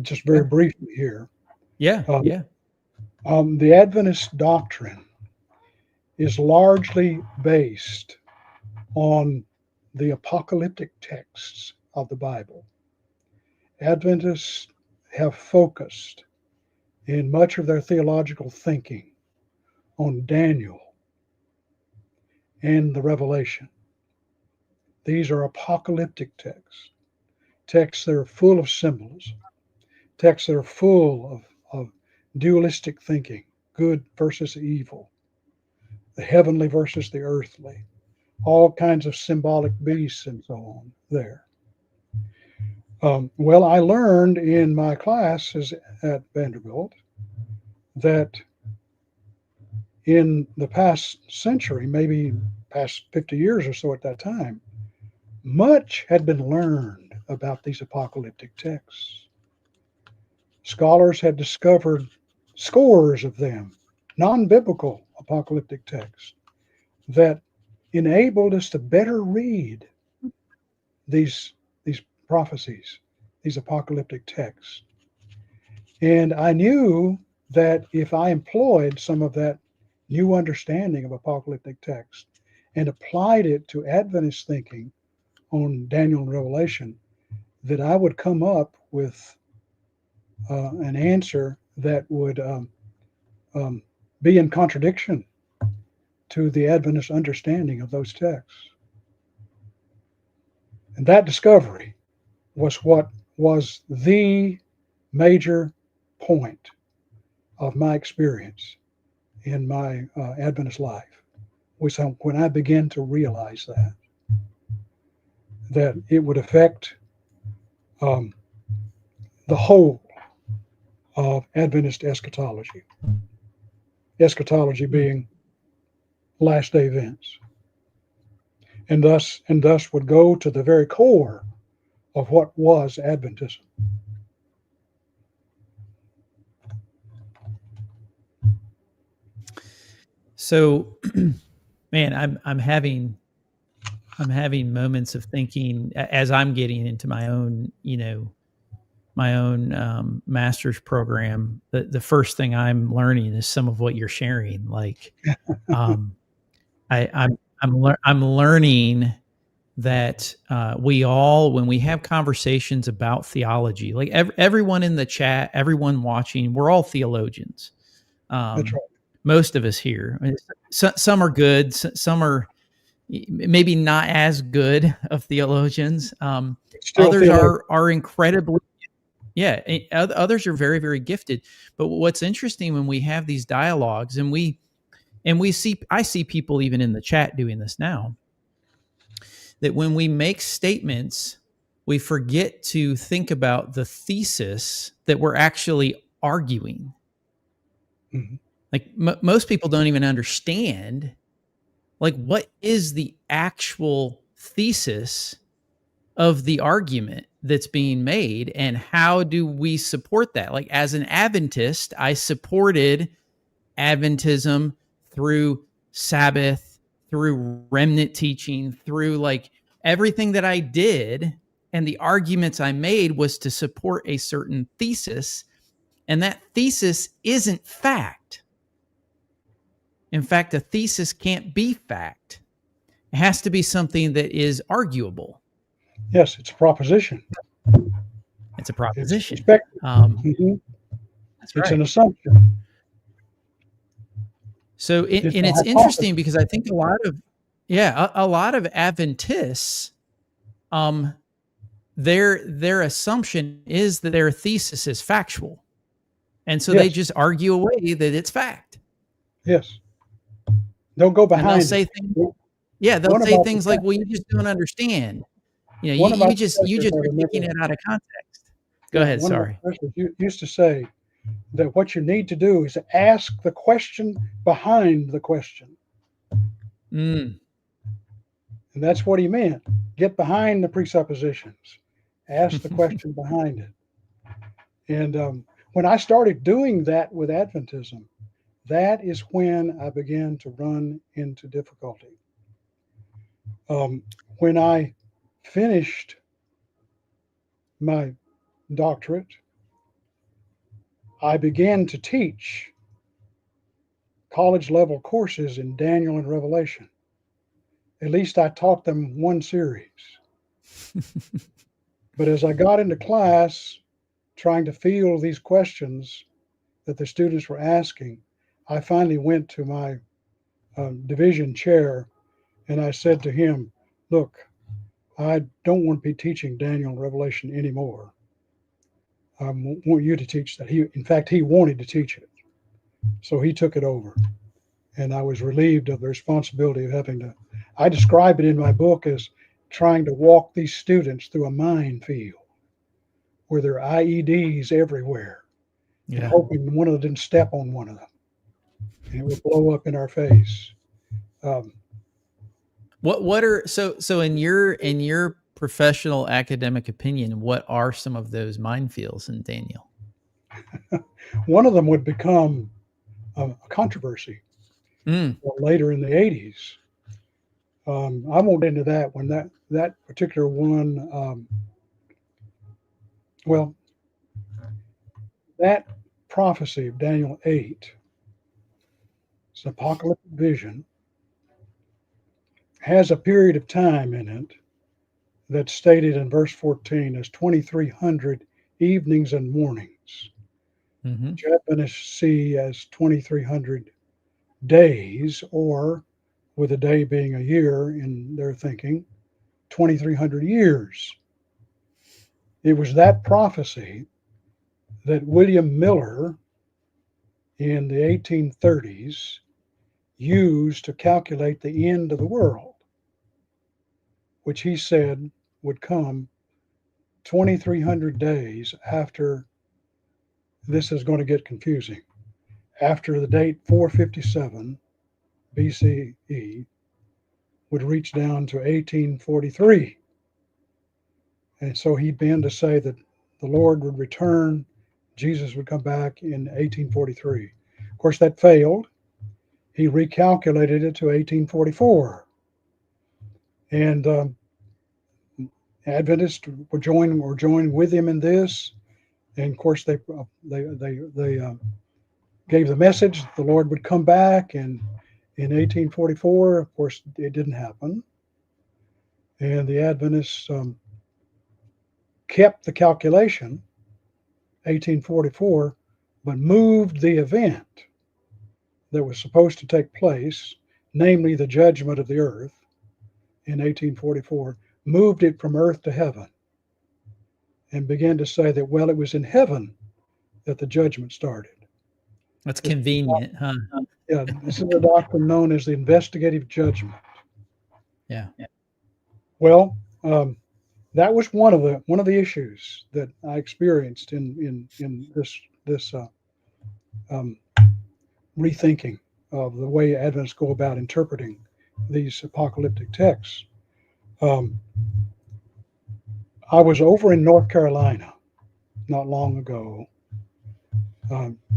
Just very briefly here. Yeah. The Adventist doctrine is largely based on the apocalyptic texts of the Bible. Adventists have focused in much of their theological thinking on Daniel and the Revelation. These are apocalyptic texts, texts that are full of symbols, texts that are full of dualistic thinking, good versus evil, the heavenly versus the earthly, all kinds of symbolic beasts and so on there. Well, I learned in my classes at Vanderbilt that in the past century, maybe past 50 years or so at that time, much had been learned about these apocalyptic texts. Scholars had discovered scores of them, non-biblical apocalyptic texts, that enabled us to better read these prophecies, these apocalyptic texts. And I knew that if I employed some of that new understanding of apocalyptic text and applied it to Adventist thinking on Daniel and Revelation, that I would come up with an answer that would be in contradiction to the Adventist understanding of those texts. And that discovery was what was the major point of my experience in my Adventist life, was when I began to realize that it would affect the whole of Adventist eschatology. Eschatology being last day events, and thus would go to the very core of what was Adventism. So, man, I'm having moments of thinking as I'm getting into my own, master's program. The first thing I'm learning is some of what you're sharing. Like, I'm learning that we all, when we have conversations about theology, like everyone in the chat, everyone watching, we're all theologians. That's right. Most of us here. I mean, some are good, some are maybe not as good of theologians. Others are incredibly, others are very, very gifted. But what's interesting when we have these dialogues, and I see people even in the chat doing this now, that when we make statements, we forget to think about the thesis that we're actually arguing. Mm-hmm. Like most people don't even understand, like, what is the actual thesis of the argument that's being made, and how do we support that? Like, as an Adventist, I supported Adventism through Sabbath, through remnant teaching, through like everything that I did, and the arguments I made was to support a certain thesis, and that thesis isn't fact. In fact, a thesis can't be fact. It has to be something that is arguable. Yes, it's a proposition. It's a proposition. It's It's an assumption. So it's interesting because I think a lot of Adventists, their assumption is that their thesis is factual, and so they just argue away that it's fact. Yes. They'll go And they'll behind say it. things, yeah, they'll One of say my things like, "Well, you just don't understand. You know, one of my you just professors, I are taking remember, it out of context." Go yeah, ahead, one of my sorry. professors used to say that what you need to do is ask the question behind the question. Mm. And that's what he meant. Get behind the presuppositions. Ask the question behind it. And when I started doing that with Adventism, that is when I began to run into difficulty. When I finished my doctorate, I began to teach college level courses in Daniel and Revelation. At least I taught them one series. But as I got into class, trying to field these questions that the students were asking, I finally went to my division chair and I said to him, "Look, I don't want to be teaching Daniel and Revelation anymore. I want you to teach that." In fact, he wanted to teach it. So he took it over. And I was relieved of the responsibility of having to. I describe it in my book as trying to walk these students through a minefield where there are IEDs everywhere and Yeah. hoping one of them didn't step on one of them and it would blow up in our face. Um, What are so in your professional academic opinion, what are some of those minefields in Daniel? One of them would become a controversy Mm. later in the 80s. I won't get into that one. That particular one, well, that prophecy of Daniel 8, it's an apocalyptic vision, has a period of time in it that's stated in verse 14 as 2,300 evenings and mornings, Mm-hmm. which Adventists see as 2,300 days, or with a day being a year in their thinking, 2,300 years. It was that prophecy that William Miller in the 1830s used to calculate the end of the world, which he said would come 2,300 days after. This is going to get confusing. After the date 457 BCE would reach down to 1843. And so he began to say that the Lord would return, Jesus would come back in 1843. Of course, that failed. He recalculated it to 1844. And Adventists were joined with him in this. And of course, they gave the message the Lord would come back. And in 1844, of course, it didn't happen. And the Adventists kept the calculation, 1844, but moved the event that was supposed to take place, namely the judgment of the earth in 1844, moved it from earth to heaven and began to say that, well, it was in heaven that the judgment started. That's convenient, huh? Yeah, this is a doctrine known as the investigative judgment. Yeah. Well, that was one of the issues that I experienced in this rethinking of the way Adventists go about interpreting these apocalyptic texts. I was over in North Carolina not long ago,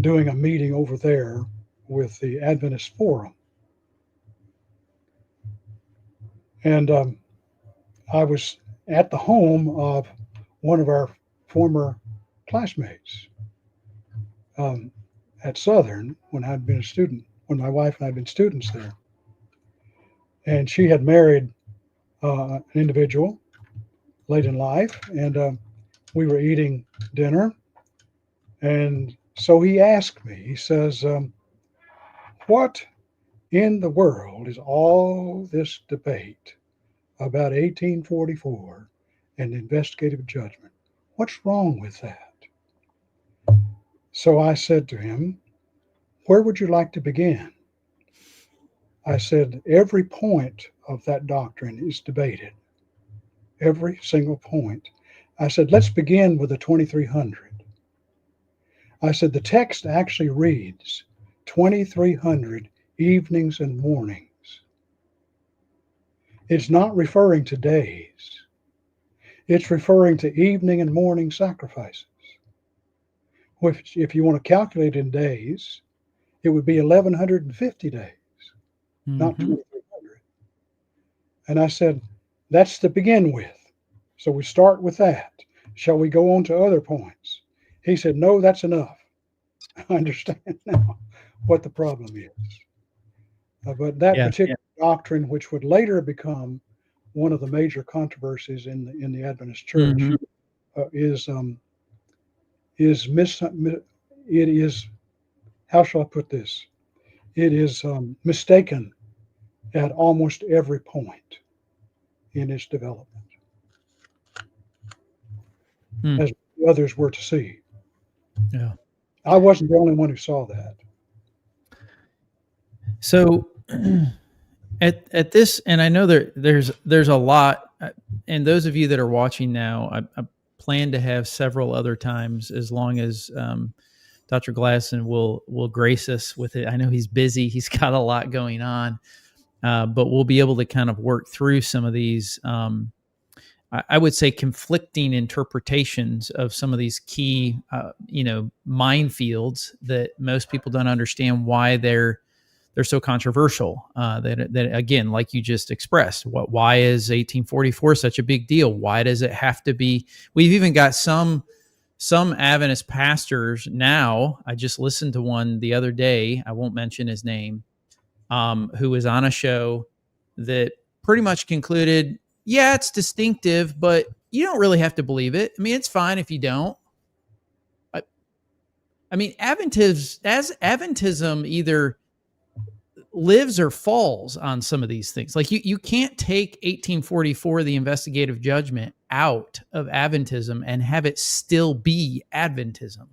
doing a meeting over there with the Adventist Forum, and I was at the home of one of our former classmates at Southern when I'd been a student, when my wife and I had been students there. And she had married an individual late in life, and we were eating dinner. And so he asked me, he says, what in the world is all this debate about 1844 and investigative judgment? What's wrong with that? So I said to him, where would you like to begin? I said, every point of that doctrine is debated. Every single point. I said, let's begin with the 2300. I said, the text actually reads 2300 evenings and mornings. It's not referring to days. It's referring to evening and morning sacrifices. Which, if you want to calculate in days, it would be 1150 days, not 2300. And I said, that's to begin with. So we start with that. Shall we go on to other points? He said, no, that's enough. I understand now what the problem is. But that particular doctrine, which would later become one of the major controversies in the Adventist Church, how shall I put this? It is mistaken at almost every point in its development, as others were to see. Yeah, I wasn't the only one who saw that. So at this, and I know there's a lot, and those of you that are watching now, I plan to have several other times, as long as Dr. Gladson will grace us with it. I know he's busy; he's got a lot going on, but we'll be able to kind of work through some of these. I would say conflicting interpretations of some of these key, minefields that most people don't understand why they're so controversial. That again, like you just expressed, why is 1844 such a big deal? Why does it have to be? We've even got some Adventist pastors now. I just listened to one the other day. I won't mention his name, who was on a show that pretty much concluded, yeah, it's distinctive, but you don't really have to believe it. I mean, it's fine if you don't. I mean, Adventism either lives or falls on some of these things. Like you can't take 1844, the investigative judgment, out of Adventism and have it still be Adventism.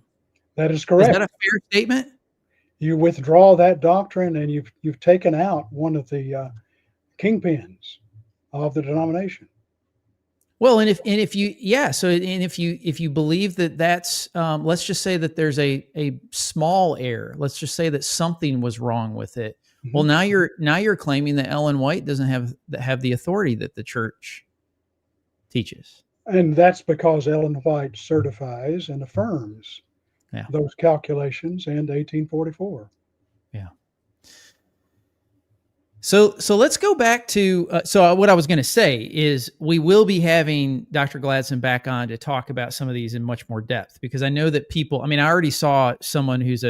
That is correct. Is that a fair statement? You withdraw that doctrine and you've taken out one of the kingpins of the denomination. Well, if you believe that that's, let's just say that there's a small error. Let's just say that something was wrong with it. Mm-hmm. Well, now you're claiming that Ellen White doesn't have the authority that the church teaches. And that's because Ellen White certifies and affirms those calculations and 1844. Yeah. So let's go back to, so what I was going to say is we will be having Dr. Gladson back on to talk about some of these in much more depth, because I know that people, I mean, I already saw someone who's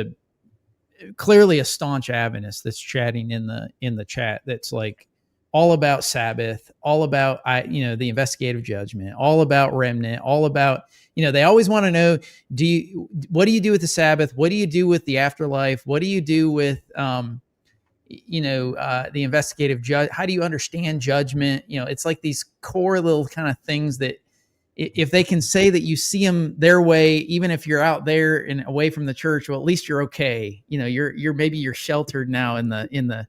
clearly a staunch Adventist that's chatting in the chat. That's like all about Sabbath, all about, the investigative judgment, all about remnant, all about, they always want to know, what do you do with the Sabbath? What do you do with the afterlife? What do you do with, the investigative judge? How do you understand judgment? It's like these core little kind of things that if they can say that you see them their way, even if you're out there and away from the church, well, at least you're okay. You're sheltered now in the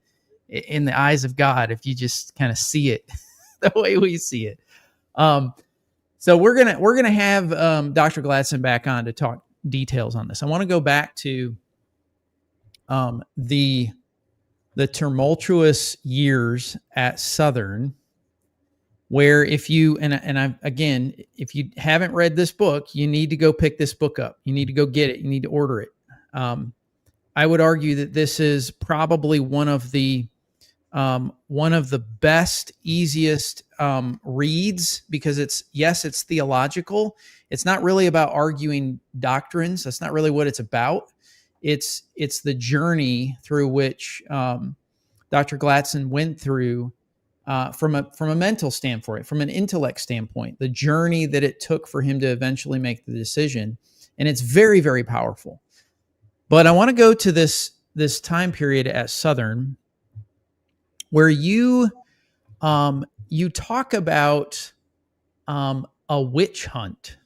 eyes of God, if you just kind of see it the way we see it. So we're gonna have Dr. Gladson back on to talk details on this. I want to go back to the tumultuous years at Southern, where if you if you haven't read this book, you need to go pick this book up. You need to go get it. You need to order it. I would argue that this is probably one of the best, easiest reads, because it's theological. It's not really about arguing doctrines. That's not really what it's about. It's the journey through which Dr. Gladson went through from a mental standpoint, from an intellect standpoint, the journey that it took for him to eventually make the decision. And it's very, very powerful. But I want to go to this time period at Southern, where you talk about a witch hunt.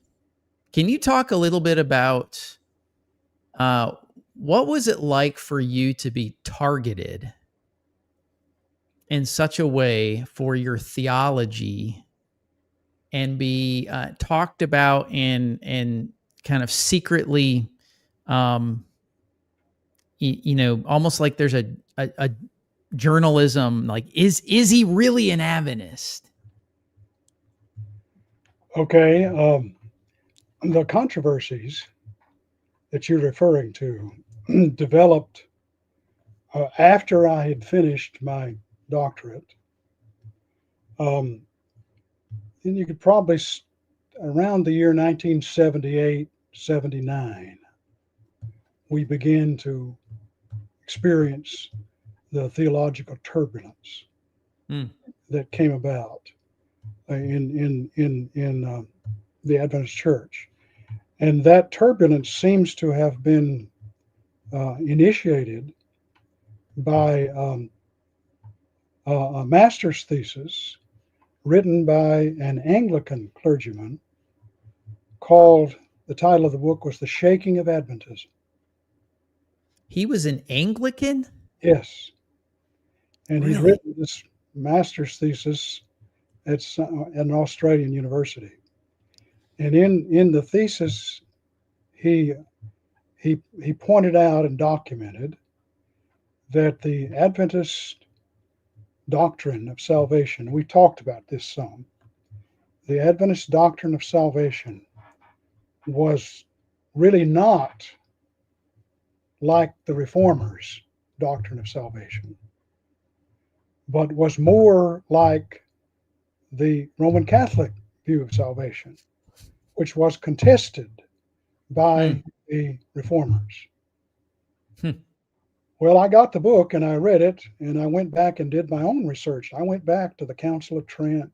Can you talk a little bit about what was it like for you to be targeted in such a way for your theology and be talked about and kind of secretly, almost like there's a journalism, like, is he really an Adventist? Okay, the controversies that you're referring to developed after I had finished my doctorate. And you could probably, around the year 1978, 79, we began to experience the theological turbulence that came about in the Adventist Church. And that turbulence seems to have been initiated by a master's thesis written by an Anglican clergyman called, the title of the book was The Shaking of Adventism. He was an Anglican? Yes. And Really? he's written this master's thesis at an Australian university. And in the thesis, he pointed out and documented that the Adventist doctrine of salvation, we talked about this some, the Adventist doctrine of salvation was really not like the Reformers' doctrine of salvation, but was more like the Roman Catholic view of salvation, which was contested by the Reformers. Well, I got the book and I read it, and I went back and did my own research. I went back to the Council of Trent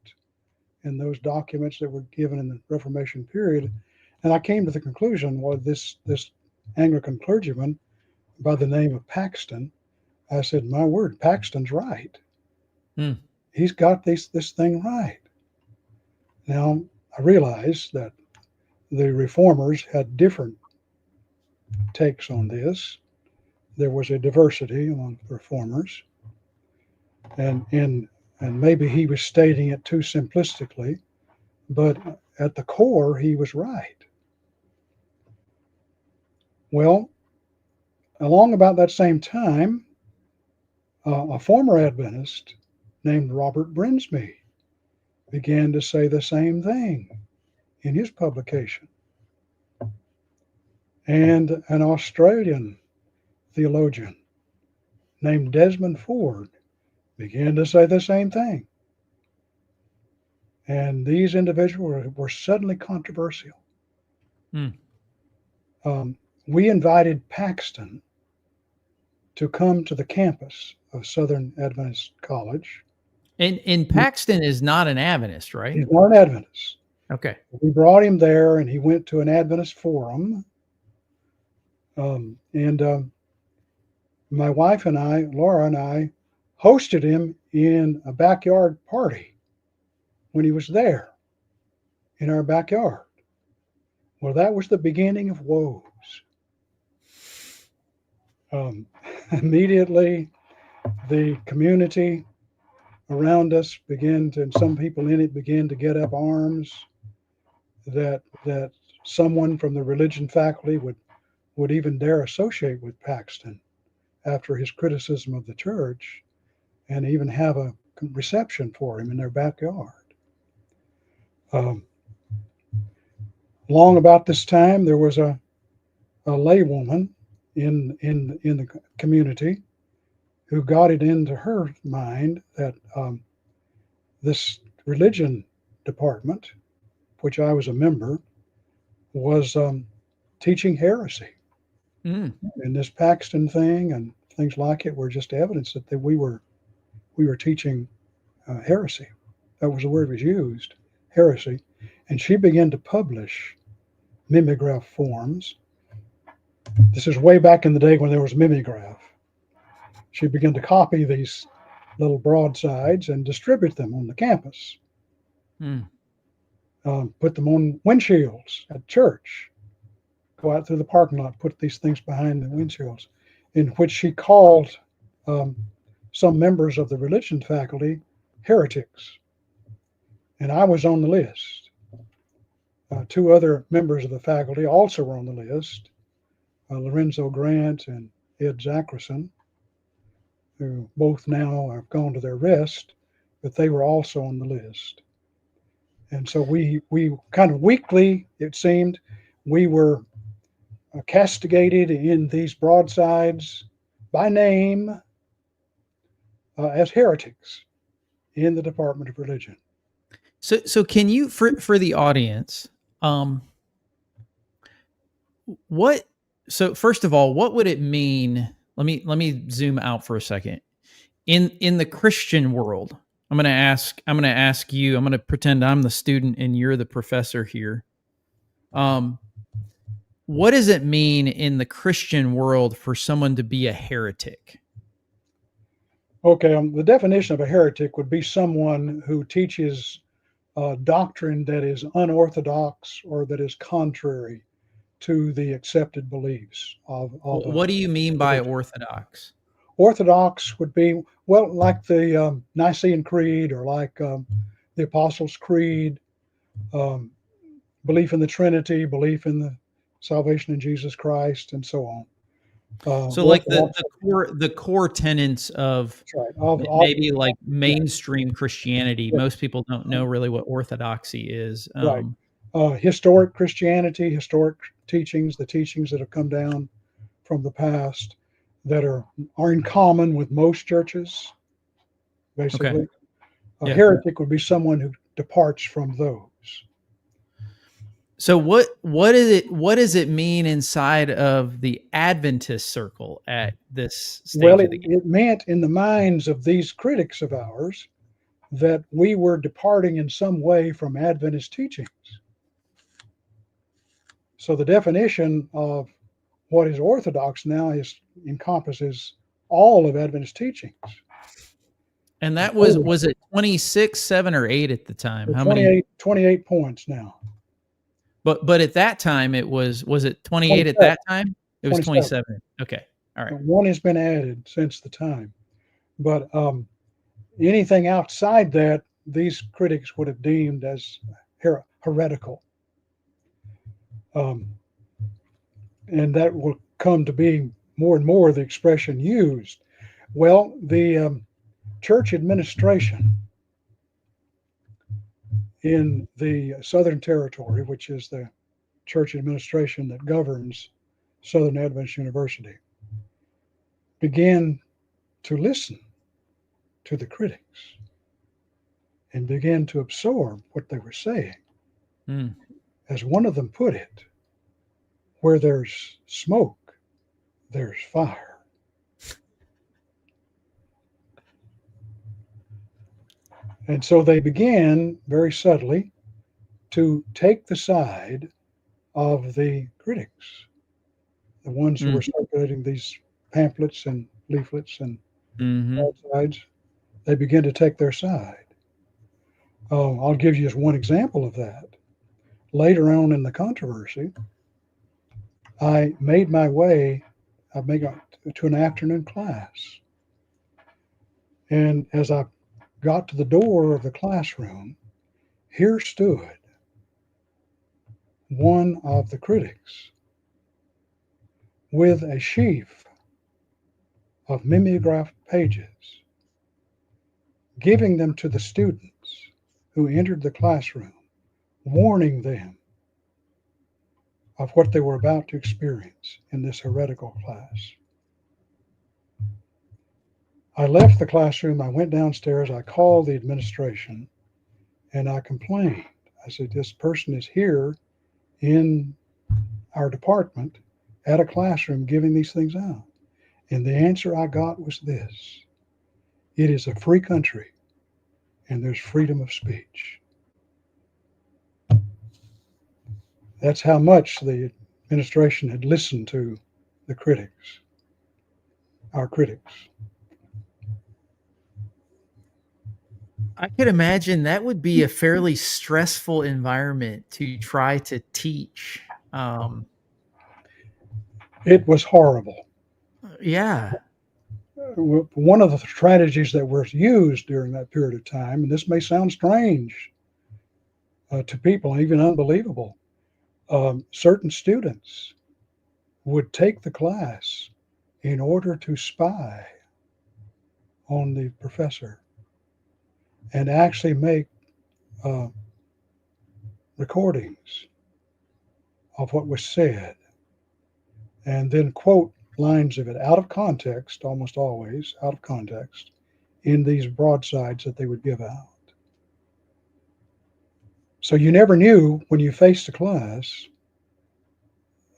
and those documents that were given in the Reformation period, and I came to the conclusion, well, this Anglican clergyman by the name of Paxton, I said, my word, Paxton's right. He's got this thing right. Now, I realize that the Reformers had different takes on this. There was a diversity among the Reformers, and maybe he was stating it too simplistically, but at the core, he was right. Well, along about that same time, a former Adventist named Robert Brinsmead began to say the same thing in his publication. And an Australian theologian named Desmond Ford began to say the same thing. And these individuals were suddenly controversial. We invited Paxton to come to the campus of Southern Adventist College. And Paxton is not an Adventist, right? He's not an Adventist. Okay. We brought him there, and he went to an Adventist forum. My wife and I, Laura and I, hosted him in a backyard party when he was there in our backyard. Well, that was the beginning of woes. Immediately, the community around us began to, and some people in it began to get up arms that someone from the religion faculty would even dare associate with Paxton after his criticism of the church, and even have a reception for him in their backyard. Long about this time, there was a laywoman in the community who got it into her mind that this religion department, which I was a member, was teaching heresy. And this Paxton thing and things like it were just evidence that we were teaching heresy. That was the word was used, heresy. And she began to publish mimeograph forms. This is way back in the day when there was mimeograph. She began to copy these little broadsides and distribute them on the campus. Put them on windshields at church. Go out through the parking lot, put these things behind the windshields, in which she called some members of the religion faculty heretics, and I was on the list. Two other members of the faculty also were on the list, Lorenzo Grant and Ed Zackerson, who both now have gone to their rest, but they were also on the list. And so we kind of weekly, it seemed, we were castigated in these broadsides by name as heretics in the Department of Religion. So can you, for the audience, so first of all, what would it mean? Let me zoom out for a second. In the Christian world, I'm going to ask you, I'm going to pretend I'm the student and you're the professor here. What does it mean in the Christian world for someone to be a heretic? Okay, the definition of a heretic would be someone who teaches doctrine that is unorthodox or that is contrary to the accepted beliefs of What do you mean by orthodox? Orthodox would be, well, like the Nicene Creed or like the Apostles' Creed, belief in the Trinity, belief in the salvation in Jesus Christ, and so on. So like the core tenets of, right, maybe like mainstream Christianity. Yeah. Most people don't know really what orthodoxy is. Right. Historic Christianity, historic teachings, the teachings that have come down from the past that are in common with most churches, basically. Okay. A heretic would be someone who departs from those. So what does it mean inside of the Adventist circle at this stage? Well, it meant in the minds of these critics of ours that we were departing in some way from Adventist teachings. So the definition of what is orthodox now encompasses all of Adventist teachings. And that was it 26, 7, or 8 at the time? How 28, 28 points now. But at that time was it 28 at that time? It was 27. Okay. All right. One has been added since the time. But anything outside that, these critics would have deemed as heretical. And that will come to be more and more the expression used. Well, the church administration in the Southern Territory, which is the church administration that governs Southern Adventist University, began to listen to the critics and began to absorb what they were saying. As one of them put it, where there's smoke, there's fire. And so they began very subtly to take the side of the critics, the ones who were circulating these pamphlets and leaflets and sides. They began to take their side. I'll give you just one example of that. Later on in the controversy, I made my way to an afternoon class. And as I got to the door of the classroom, here stood one of the critics with a sheaf of mimeographed pages, giving them to the students who entered the classroom, warning them of what they were about to experience in this heretical class. I left the classroom, I went downstairs, I called the administration, and I complained. I said, this person is here in our department at a classroom giving these things out. And the answer I got was this: it is a free country and there's freedom of speech. That's how much the administration had listened to the critics, our critics. I could imagine that would be a fairly stressful environment to try to teach. It was horrible. Yeah. one of the strategies that were used during that period of time, and this may sound strange to people, even unbelievable, certain students would take the class in order to spy on the professor and actually make recordings of what was said and then quote lines of it out of context, almost always out of context, in these broadsides that they would give out. So you never knew when you faced a class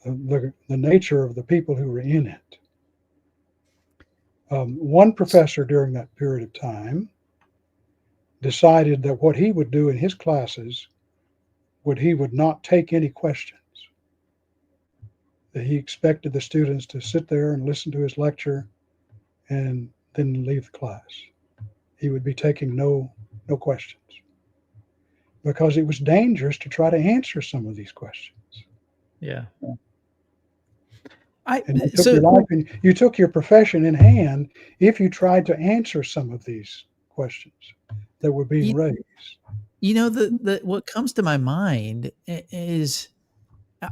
the nature of the people who were in it. One professor during that period of time decided that what he would do in his classes he would not take any questions. That he expected the students to sit there and listen to his lecture and then leave the class. He would be taking no questions because it was dangerous to try to answer some of these questions. Yeah. And you took your life and you took your profession in hand if you tried to answer some of these questions that were being raised. You know, what comes to my mind is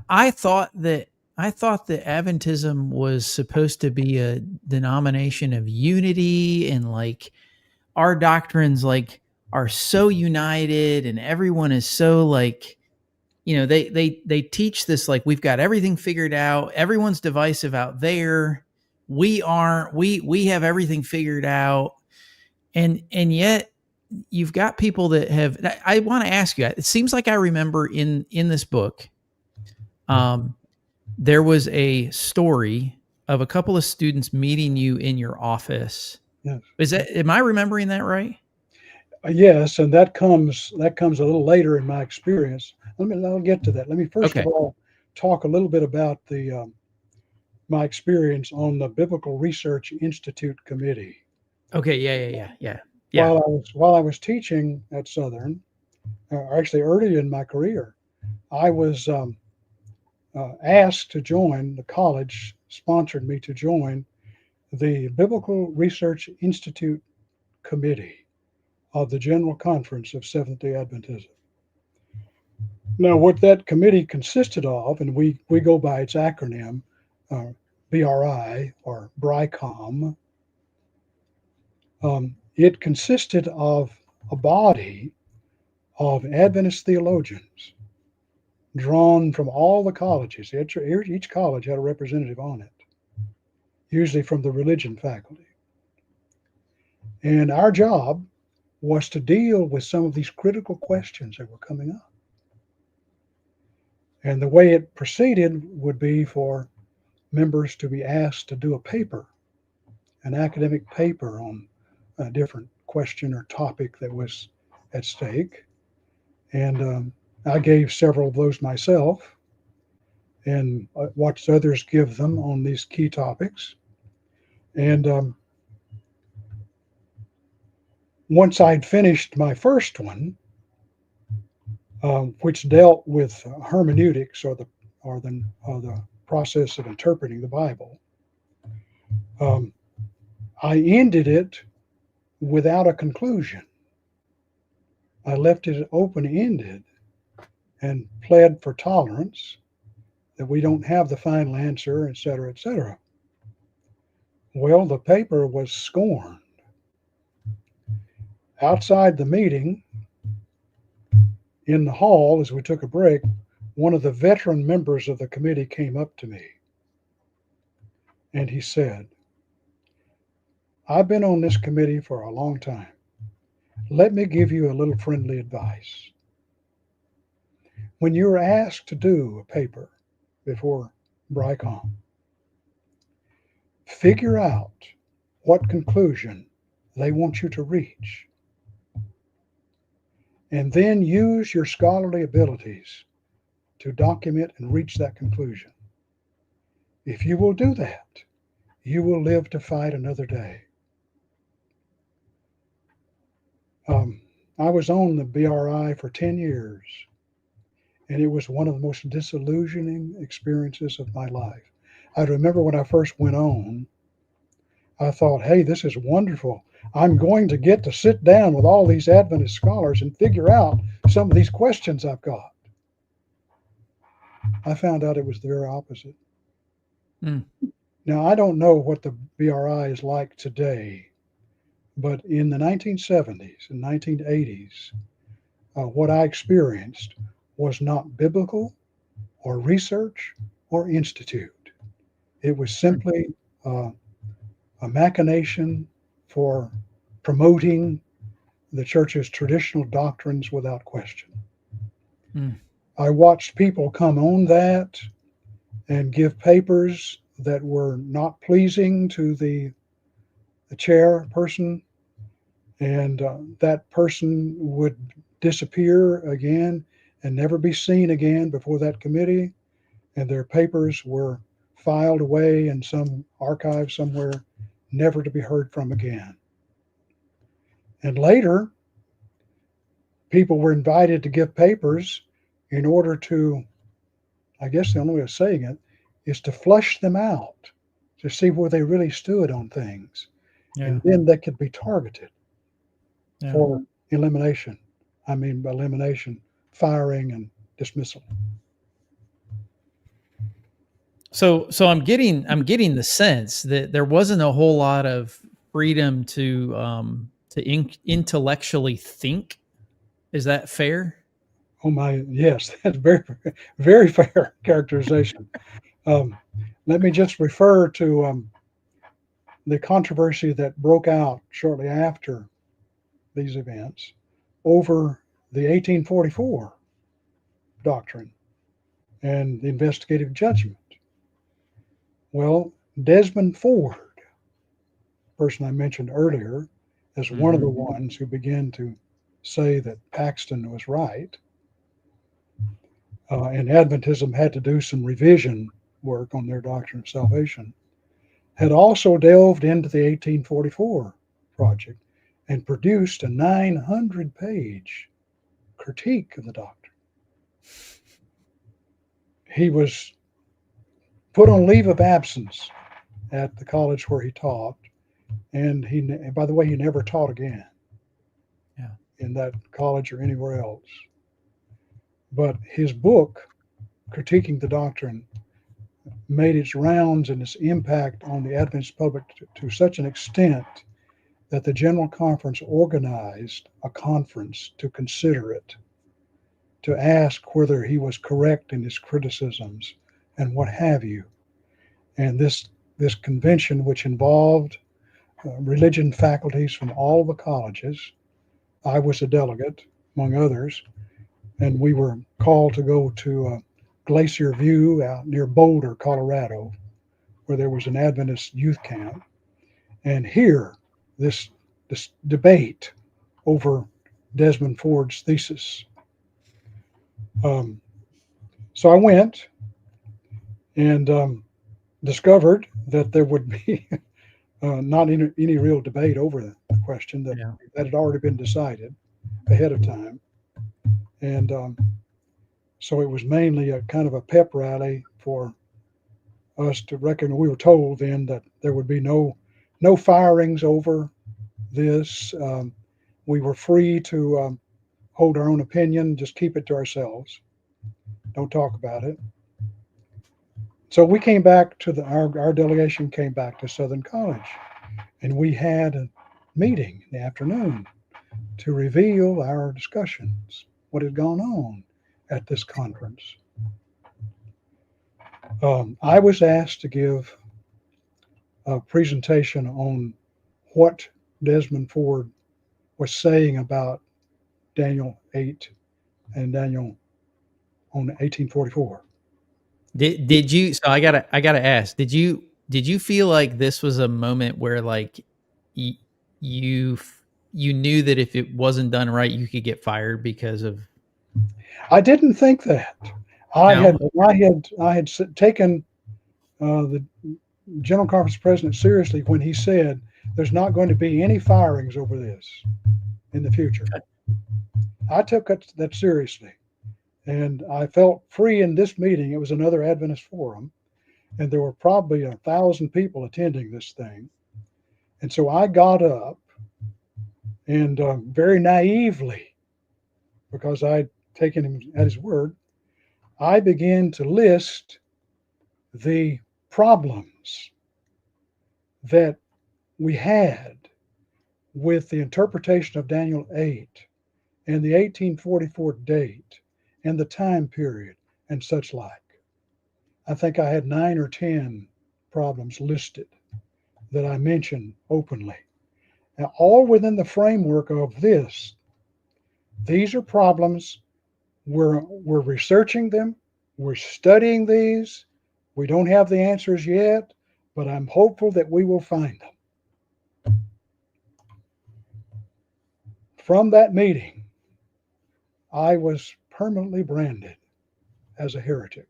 I thought that Adventism was supposed to be a denomination of unity, and like our doctrines like are so united and everyone is so like, you know, they teach this like we've got everything figured out, everyone's divisive out there, we aren't, we have everything figured out. And yet you've got people that have, I want to ask you, it seems like I remember in this book, there was a story of a couple of students meeting you in your office. Yes. Am I remembering that right? Yes, and that comes a little later in my experience. I'll get to that. Let me first of all talk a little bit about the my experience on the Biblical Research Institute Committee. Okay, yeah. While I was teaching at Southern, actually early in my career, I was asked to join. The college sponsored me to join the Biblical Research Institute Committee of the General Conference of Seventh-day Adventism. Now, what that committee consisted of, and we go by its acronym, BRI or BRICOM, it consisted of a body of Adventist theologians drawn from all the colleges. Each college had a representative on it, usually from the religion faculty. And our job was to deal with some of these critical questions that were coming up. And the way it proceeded would be for members to be asked to do a paper, an academic paper on a different question or topic that was at stake. And I gave several of those myself and watched others give them on these key topics. And once I'd finished my first one, which dealt with hermeneutics or the process of interpreting the Bible, I ended it without a conclusion. I left it open-ended and pled for tolerance, that we don't have the final answer, et cetera, et cetera. Well, the paper was scorned. Outside the meeting, in the hall, as we took a break, one of the veteran members of the committee came up to me and he said, "I've been on this committee for a long time. Let me give you a little friendly advice. When you're asked to do a paper before BRICOM, figure out what conclusion they want you to reach, and then use your scholarly abilities to document and reach that conclusion. If you will do that, you will live to fight another day." I was on the BRI for 10 years, and it was one of the most disillusioning experiences of my life. I remember when I first went on, I thought, hey, this is wonderful. I'm going to get to sit down with all these Adventist scholars and figure out some of these questions I've got. I found out it was the very opposite. Mm. Now, I don't know what the BRI is like today, but in the 1970s and 1980s, what I experienced was not biblical or research or institute. It was simply a machination for promoting the church's traditional doctrines without question. Mm. I watched people come on that and give papers that were not pleasing to the chairperson, and that person would disappear again and never be seen again before that committee, and their papers were filed away in some archive somewhere, never to be heard from again. And later, people were invited to give papers in order to, I guess the only way of saying it is to flush them out, to see where they really stood on things. Yeah. And then they could be targeted Yeah. for elimination. I mean, by elimination, firing and dismissal. So I'm getting the sense that there wasn't a whole lot of freedom to intellectually think. Is that fair? Oh my, yes, that's very, very fair characterization. Let me just refer to the controversy that broke out shortly after these events over the 1844 doctrine and the investigative judgment. Well, Desmond Ford, person I mentioned earlier, as one of the ones who began to say that Paxton was right, and Adventism had to do some revision work on their doctrine of salvation, had also delved into the 1844 project and produced a 900-page critique of the doctrine. He was put on leave of absence at the college where he taught, and by the way, he never taught again. Yeah. In that college or anywhere else. But his book, Critiquing the Doctrine, made its rounds and its impact on the Adventist public to such an extent that the General Conference organized a conference to consider it, to ask whether he was correct in his criticisms and what have you. And this convention, which involved religion faculties from all the colleges, I was a delegate, among others, and we were called to go to Glacier View out near Boulder, Colorado, where there was an Adventist youth camp, and hear this debate over Desmond Ford's thesis. So I went and discovered that there would be not any real debate over the question, that had already been decided ahead of time. And so it was mainly a kind of a pep rally for us to reckon. We were told then that there would be no firings over this. We were free to hold our own opinion, just keep it to ourselves. Don't talk about it. So we came back to our delegation came back to Southern College, and we had a meeting in the afternoon to reveal our discussions, what had gone on at this conference. I was asked to give a presentation on what Desmond Ford was saying about Daniel 8 and Daniel on 1844. Did you? So I gotta ask. Did you feel like this was a moment where like you knew that if it wasn't done right, you could get fired because of? I didn't think that. I No? had taken the General Conference president seriously when he said there's not going to be any firings over this in the future. Okay. I took that seriously, and I felt free in this meeting. It was another Adventist forum, and there were probably 1,000 people attending this thing. And so I got up and very naively, because I'd taken him at his word, I began to list the problems that we had with the interpretation of Daniel 8 and the 1844 date and the time period and such like. I think I had 9 or 10 problems listed that I mentioned openly. Now, all within the framework of this. These are problems. We're researching them. We're studying these. We don't have the answers yet, but I'm hopeful that we will find them. From that meeting, I was permanently branded as a heretic.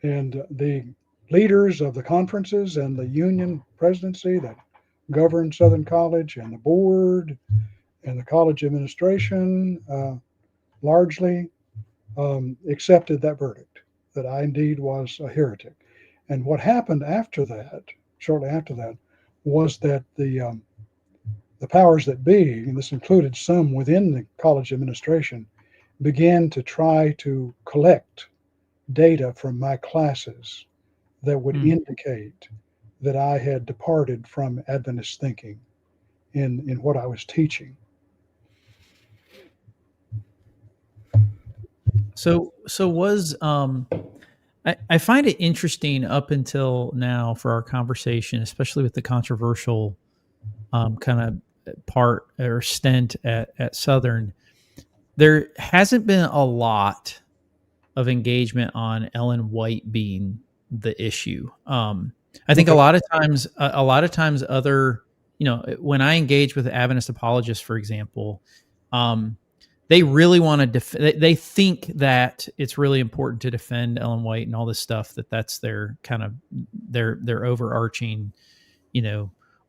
And the leaders of the conferences and the union presidency that governed Southern College and the board and the college administration largely accepted that verdict, that I indeed was a heretic. And what happened after that, shortly after that, was that the powers that be, and this included some within the college administration, began to try to collect data from my classes that would indicate that I had departed from Adventist thinking in what I was teaching. So was I find it interesting up until now for our conversation, especially with the controversial kind of part or stint at Southern. There hasn't been a lot of engagement on Ellen White being the issue. I think a lot of times other, when I engage with Adventist apologists, for example, they really want to they think that it's really important to defend Ellen White and all this stuff, that's their kind of their overarching,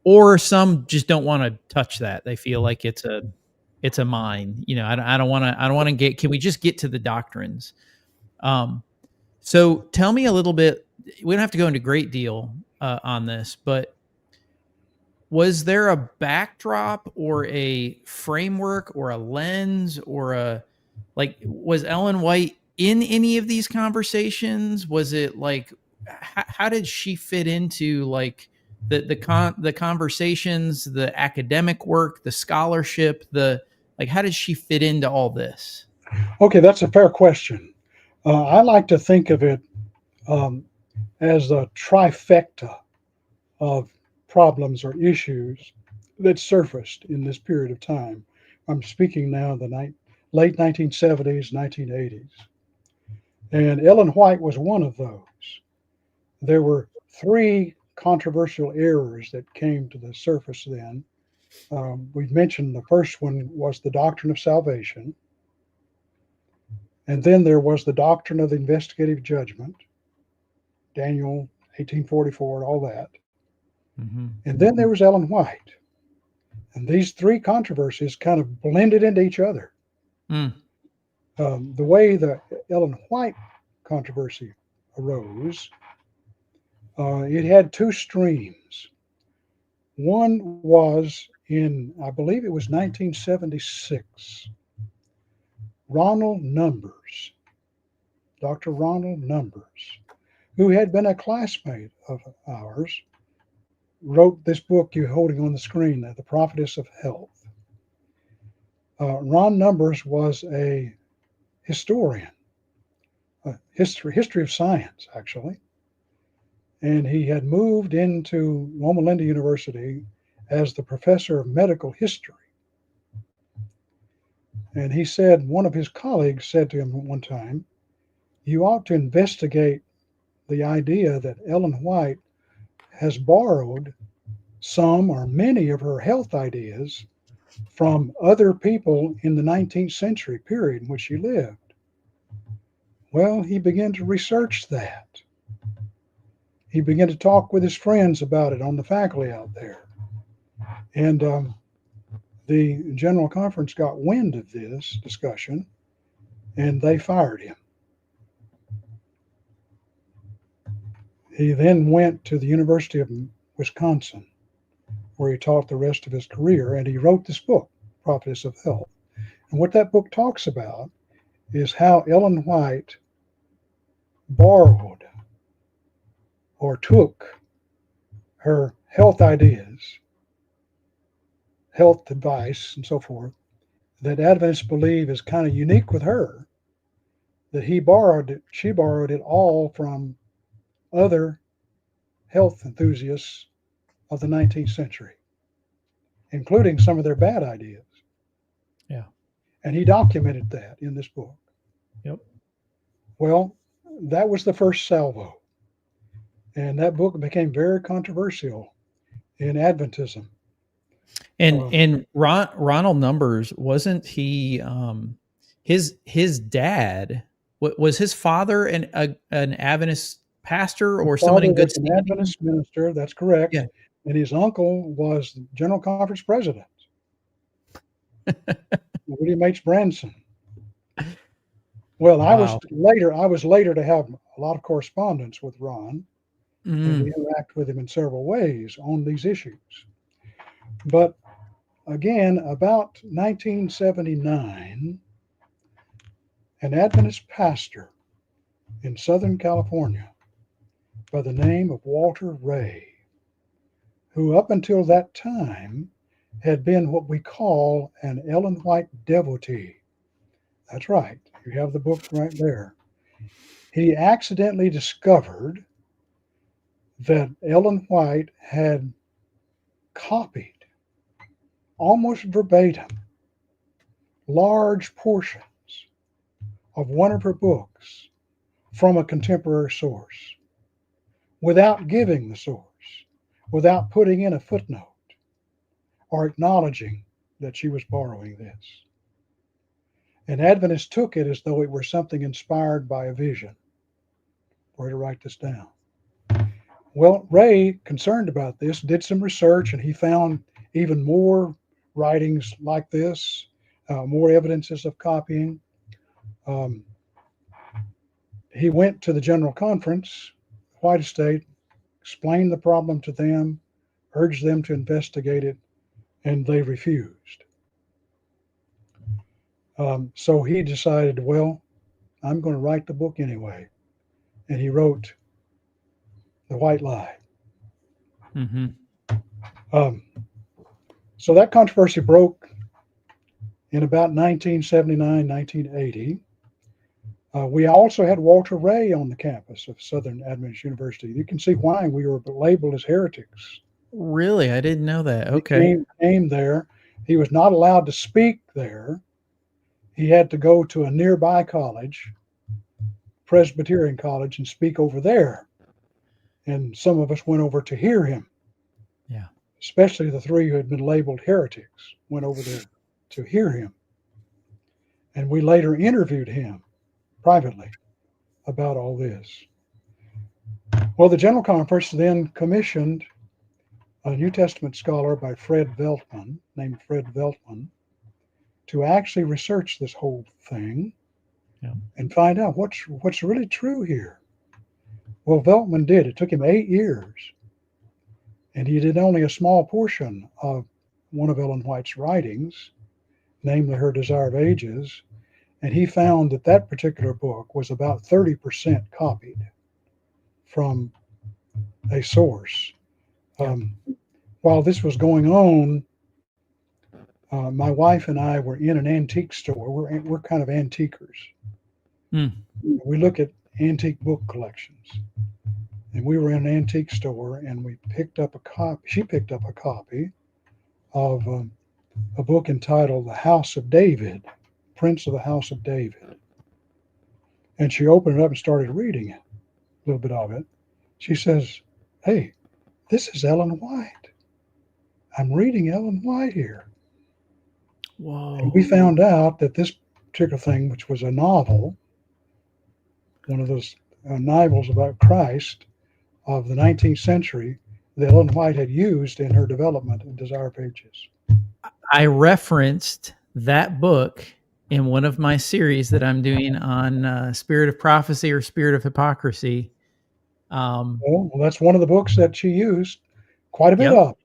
or some just don't want to touch that. They feel like it's a mine. I don't want to get, can we just get to the doctrines? So tell me a little bit, we don't have to go into a great deal on this, but was there a backdrop or a framework or a lens or was Ellen White in any of these conversations? Was it like, how did she fit into like the conversations, the academic work, the scholarship, how did she fit into all this? Okay, that's a fair question. I like to think of it as a trifecta of problems or issues that surfaced in this period of time. I'm speaking now of the late 1970s, 1980s. And Ellen White was one of those. There were 3 controversial errors that came to the surface then. We've mentioned the first one was the doctrine of salvation. And then there was the doctrine of the investigative judgment, Daniel 1844 and all that. Mm-hmm. And then there was Ellen White. And these 3 controversies kind of blended into each other. The way the Ellen White controversy arose, it had 2 streams. One was in, I believe it was 1976, Ronald Numbers, Dr. Ronald Numbers, who had been a classmate of ours, wrote this book you're holding on the screen, The Prophetess of Health. Ron Numbers was a historian, history of science, actually. And he had moved into Loma Linda University as the professor of medical history. And he said, one of his colleagues said to him one time, you ought to investigate the idea that Ellen White has borrowed some or many of her health ideas from other people in the 19th century period in which she lived. Well, he began to research that. He began to talk with his friends about it on the faculty out there. And the General Conference got wind of this discussion, and they fired him. He then went to the University of Wisconsin, where he taught the rest of his career, and he wrote this book, Prophetess of Health. And what that book talks about is how Ellen White borrowed or took her health ideas, health advice, and so forth, that Adventists believe is kind of unique with her, that she borrowed it all from other health enthusiasts of the 19th century, including some of their bad ideas. Yeah. And he documented that in this book. Yep. Well, that was the first salvo. And that book became very controversial in Adventism. And Ronald Numbers, wasn't he his dad, was his father an Adventist pastor or someone in good standing? An Adventist minister, that's correct. Yeah. And his uncle was the General Conference president, William H. Branson. Well, wow. I was later to have a lot of correspondence with Ron, and we interact with him in several ways on these issues. But again, about 1979, an Adventist pastor in Southern California by the name of Walter Rea, who up until that time had been what we call an Ellen White devotee. That's right. You have the book right there. He accidentally discovered that Ellen White had copied almost verbatim large portions of one of her books from a contemporary source without giving the source, without putting in a footnote or acknowledging that she was borrowing this. And Adventists took it as though it were something inspired by a vision for her to write this down. Well, Ray, concerned about this, did some research, and he found even more writings like this, more evidences of copying. He went to the General Conference, White Estate, explained the problem to them, urged them to investigate it, and they refused. So he decided, well, I'm going to write the book anyway. And he wrote The White Lie. Mm-hmm. So that controversy broke in about 1979, 1980. We also had Walter Rea on the campus of Southern Adventist University. You can see why we were labeled as heretics. Really? I didn't know that. Okay. He came there. He was not allowed to speak there. He had to go to a nearby college, Presbyterian College, and speak over there. And some of us went over to hear him. Yeah. Especially the three who had been labeled heretics went over there to hear him. And we later interviewed him privately about all this. Well, the General Conference then commissioned a New Testament scholar by named Fred Veltman, to actually research this whole thing and find out what's really true here. Well, Veltman did. It took him 8 years, and he did only a small portion of one of Ellen White's writings, namely her Desire of Ages, and he found that that particular book was about 30% copied from a source. While this was going on, my wife and I were in an antique store. We're kind of antiquers. We look at antique book collections. And we were in an antique store, and we picked up a copy. She picked up a copy of a book entitled The House of David, Prince of the House of David. And she opened it up and started reading it, a little bit of it. She says, "Hey, this is Ellen White. I'm reading Ellen White here." Whoa. And we found out that this particular thing, which was a novel, one of those novels about Christ of the 19th century, that Ellen White had used in her development of Desire of Ages. I referenced that book in one of my series that I'm doing on Spirit of Prophecy or Spirit of Hypocrisy Well, that's one of the books that she used quite a bit Yep. of.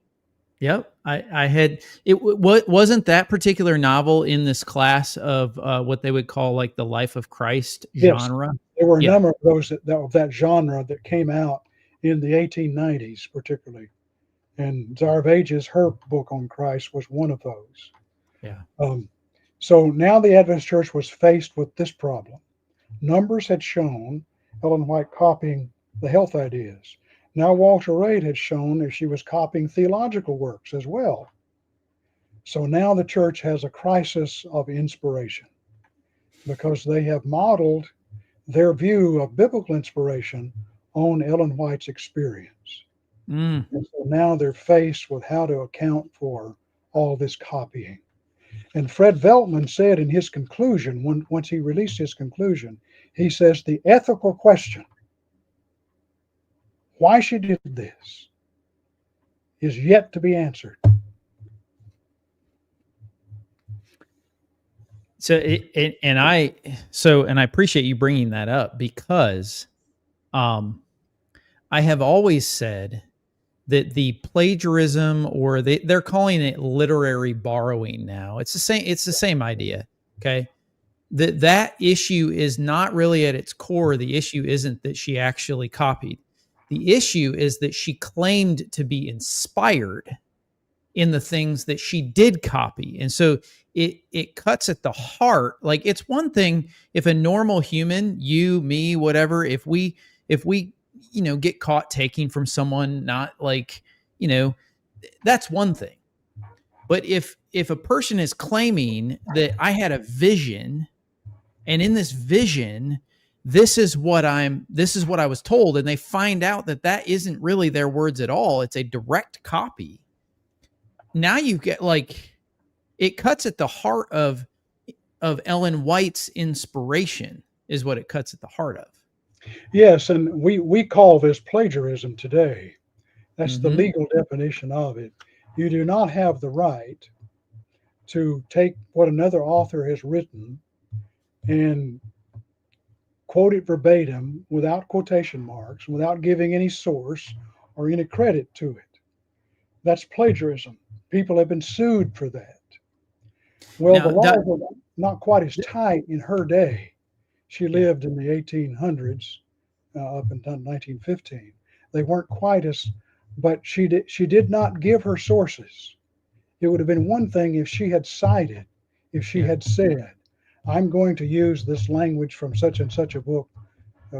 Yep. I had it. What wasn't that particular novel in this class of what they would call like the Life of Christ Yes, genre? there were a Yeah. number of those of that genre that came out in the 1890s, particularly. And Desire of Ages, her book on Christ, was one of those. Yeah. So now the Adventist Church was faced with this problem. Numbers had shown Ellen White copying the health ideas. Now Walter Rea had shown that she was copying theological works as well. So now the church has a crisis of inspiration because they have modeled their view of biblical inspiration on Ellen White's experience. Mm. And so now they're faced with how to account for all this copying. And Fred Veltman said in his conclusion, once he released his conclusion, he says the ethical question, why she did this, is yet to be answered. So I appreciate you bringing that up because I have always said that the plagiarism, or they're calling it literary borrowing now. It's the same idea. Okay. That issue is not really at its core. The issue isn't that she actually copied. The issue is that she claimed to be inspired in the things that she did copy. And so it cuts at the heart. Like, it's one thing if a normal human, you, me, whatever, if we get caught taking from someone, not like, that's one thing. But if a person is claiming that I had a vision, and in this vision, this is what I was told, and they find out that isn't really their words at all, it's a direct copy. Now you get it cuts at the heart of Ellen White's inspiration, is what it cuts at the heart of. Yes, and we call this plagiarism today. That's the Mhm. legal definition of it. You do not have the right to take what another author has written and quote it verbatim without quotation marks, without giving any source or any credit to it. That's plagiarism. People have been sued for that. Well, the Now, laws were not quite as tight in her day. She lived in the 1800s up until 1915. They weren't quite as, but she did not give her sources. It would have been one thing if she had cited, if she had said, I'm going to use this language from such and such a book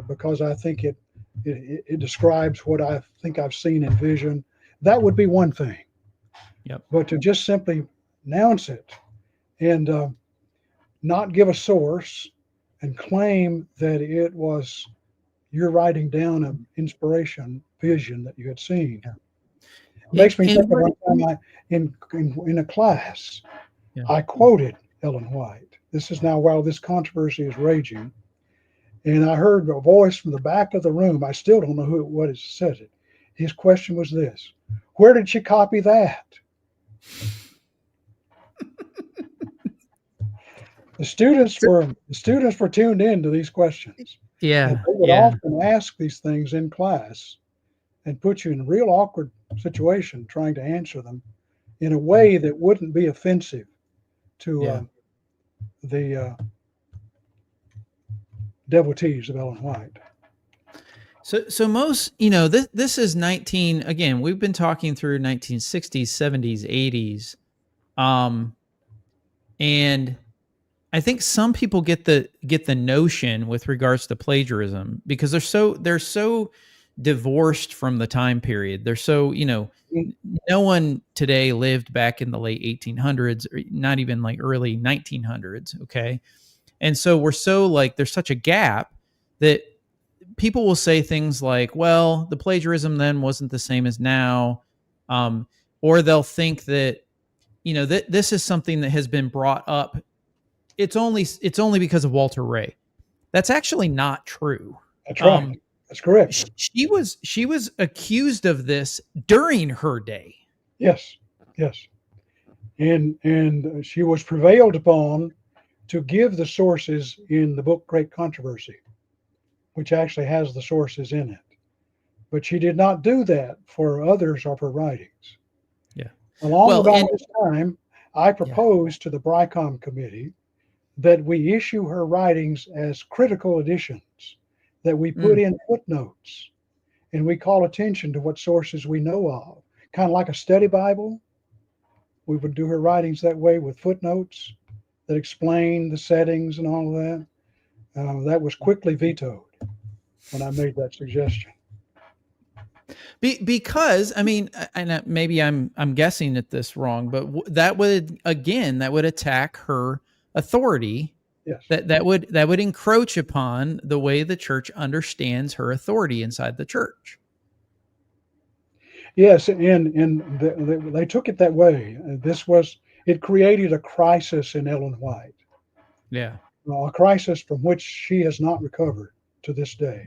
because I think it describes what I think I've seen in vision. That would be one thing. Yep. But to just simply announce it and not give a source and claim that it was you're writing down an inspiration vision that you had seen. It makes me think of one time in a class, I quoted Ellen White. This is now while this controversy is raging. And I heard a voice from the back of the room. I still don't know what it said it. His question was this: where did she copy that? The students were tuned in to these questions. Yeah. And they would often ask these things in class and put you in a real awkward situation trying to answer them in a way that wouldn't be offensive to the devotees of Ellen White. So most, this is again, we've been talking through 1960s, 70s, 80s. And I think some people get the notion with regards to plagiarism because they're so divorced from the time period. They're so, no one today lived back in the late 1800s, or not even like early 1900s. Okay. And so we're so there's such a gap that people will say things like, well, the plagiarism then wasn't the same as now. Or they'll think that, this is something that has been brought up. It's only because of Walter Rea. That's actually not true. That's right. That's correct. She was accused of this during her day. Yes. And she was prevailed upon to give the sources in the book Great Controversy, which actually has the sources in it. but she did not do that for others of her writings. Yeah. Along Well, about and this time, I proposed to the BRICOM committee that we issue her writings as critical editions, that we put in footnotes, and we call attention to what sources we know of, kind of like a study Bible. We would do her writings that way with footnotes that explain the settings and all of that. That was quickly vetoed when I made that suggestion. Because I mean, and maybe I'm guessing at this wrong, but that would attack her authority. Yes. That would encroach upon the way the church understands her authority inside the church. Yes, and they took it that way. It created a crisis in Ellen White. Yeah. A crisis from which she has not recovered to this day.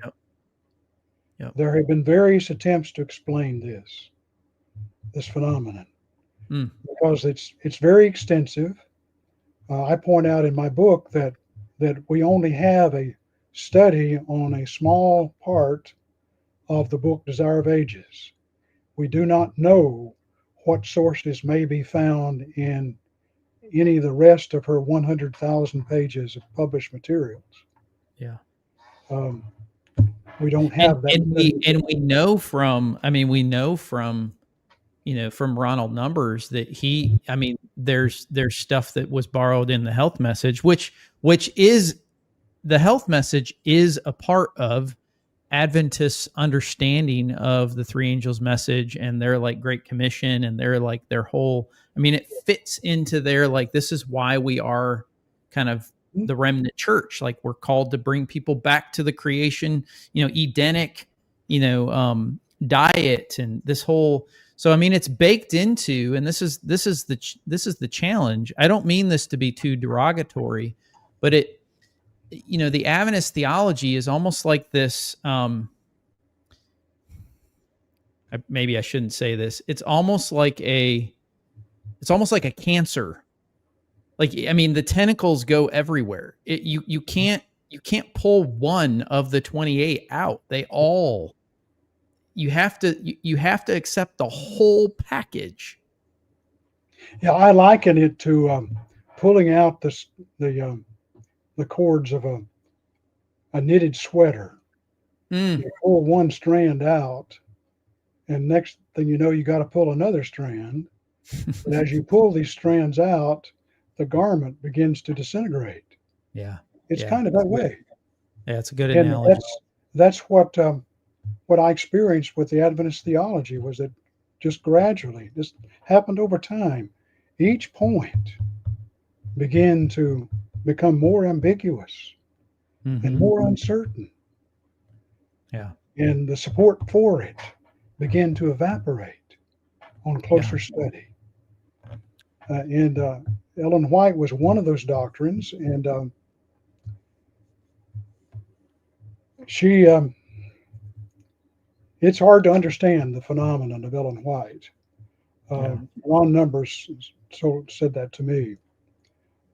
Yep. There have been various attempts to explain this phenomenon, because it's very extensive. I point out in my book that we only have a study on a small part of the book Desire of Ages. We do not know what sources may be found in any of the rest of her 100,000 pages of published materials. Yeah. We don't have that. And we know from from Ronald Numbers that there's stuff that was borrowed in the health message, which is the health message is a part of Adventist understanding of the three angels message and their like Great Commission and their whole, it fits into their, like, this is why we are kind of the remnant church. Like, we're called to bring people back to the creation, Edenic, diet and this whole, so it's baked into, and this is the challenge. I don't mean this to be too derogatory, but the Adventist theology is almost like this. Maybe I shouldn't say this. It's almost like a cancer. Like, the tentacles go everywhere. You can't pull one of the 28 out. They all. You have to accept the whole package. Yeah, I liken it to pulling out the cords of a knitted sweater. You pull one strand out, and next thing you know, you got to pull another strand. But as you pull these strands out, the garment begins to disintegrate. Yeah, it's kind of that way. Yeah, it's a good analogy. And that's what I experienced with the Adventist theology, was that just gradually, this happened over time. Each point began to become more ambiguous and more uncertain. Yeah. And the support for it began to evaporate on closer study. And Ellen White was one of those doctrines, and she it's hard to understand the phenomenon of Ellen White. Ron Numbers said that to me.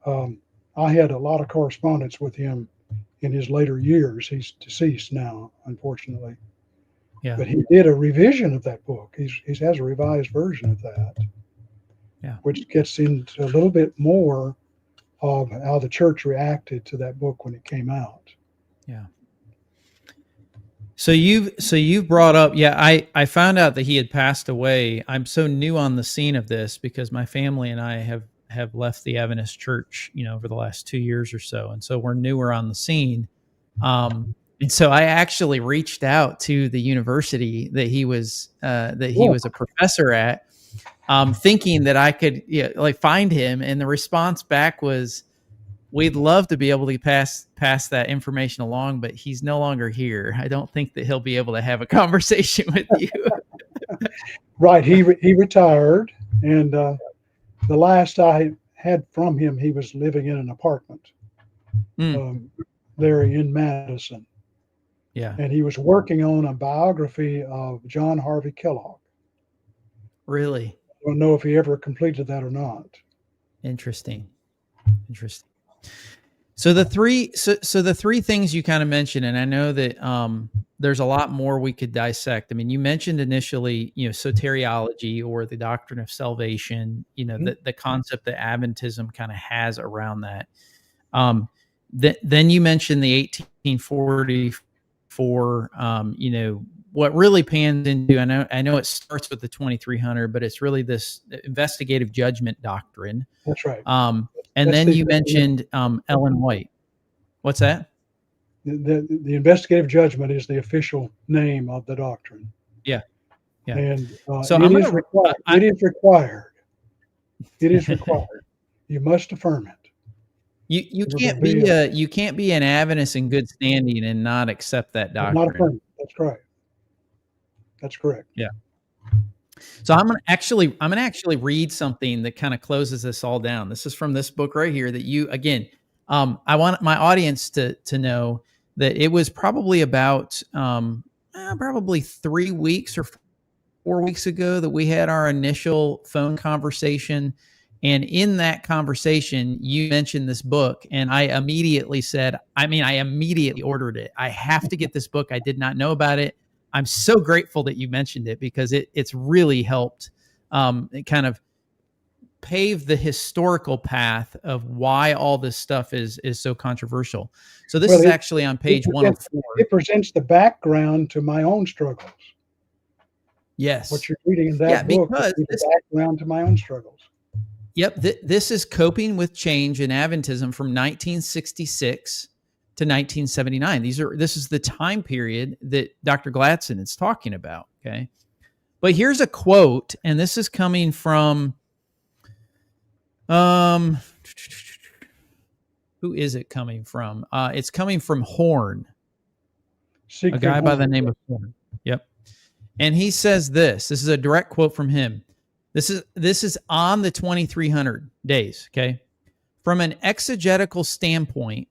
I had a lot of correspondence with him in his later years. He's deceased now, unfortunately. Yeah. But he did a revision of that book. He has a revised version of that. Yeah. Which gets into a little bit more of how the church reacted to that book when it came out. Yeah. So you've brought up, I found out that he had passed away. I'm so new on the scene of this because my family and I have left the Adventist church, over the last 2 years or so. And so we're newer on the scene. And so I actually reached out to the university that he was a professor at, thinking that I could find him. And the response back was, we'd love to be able to pass that information along, but he's no longer here. I don't think that he'll be able to have a conversation with you. Right. He retired, and the last I had from him, he was living in an apartment there in Madison. Yeah. And he was working on a biography of John Harvey Kellogg. Really? I don't know if he ever completed that or not. Interesting. So the three things you kind of mentioned, and I know that there's a lot more we could dissect. I mean, you mentioned initially, soteriology, or the doctrine of salvation, the concept that Adventism kind of has around that. Then you mentioned the 1844, what really pans into, I know it starts with the 2300, but it's really this investigative judgment doctrine. That's right. And That's then you mentioned Ellen White. What's that? The investigative judgment is the official name of the doctrine. Yeah. And So it is required. It is required. It is required. You must affirm it. You can't be an Adventist in good standing and not accept that doctrine. Not affirm it. That's correct. That's correct. Yeah. So I'm gonna actually read something that kind of closes this all down. This is from this book right here that I want my audience to know that it was probably about probably 3 weeks or 4 weeks ago that we had our initial phone conversation. And in that conversation, you mentioned this book, and I immediately ordered it. I have to get this book. I did not know about it. I'm so grateful that you mentioned it, because it's really helped kind of pave the historical path of why all this stuff is so controversial. So this is actually on page 104. It presents the background to my own struggles. Yes. What you're reading in that book is the background to my own struggles. Yep. This is Coping with Change in Adventism from 1966 to 1979. This is the time period that Dr. Gladson is talking about. Okay. But here's a quote, and this is coming from, who is it coming from? It's coming from Horn, a guy by the name of Horn. Yep. And he says this is a direct quote from him. This is on the 2300 days. Okay. From an exegetical standpoint,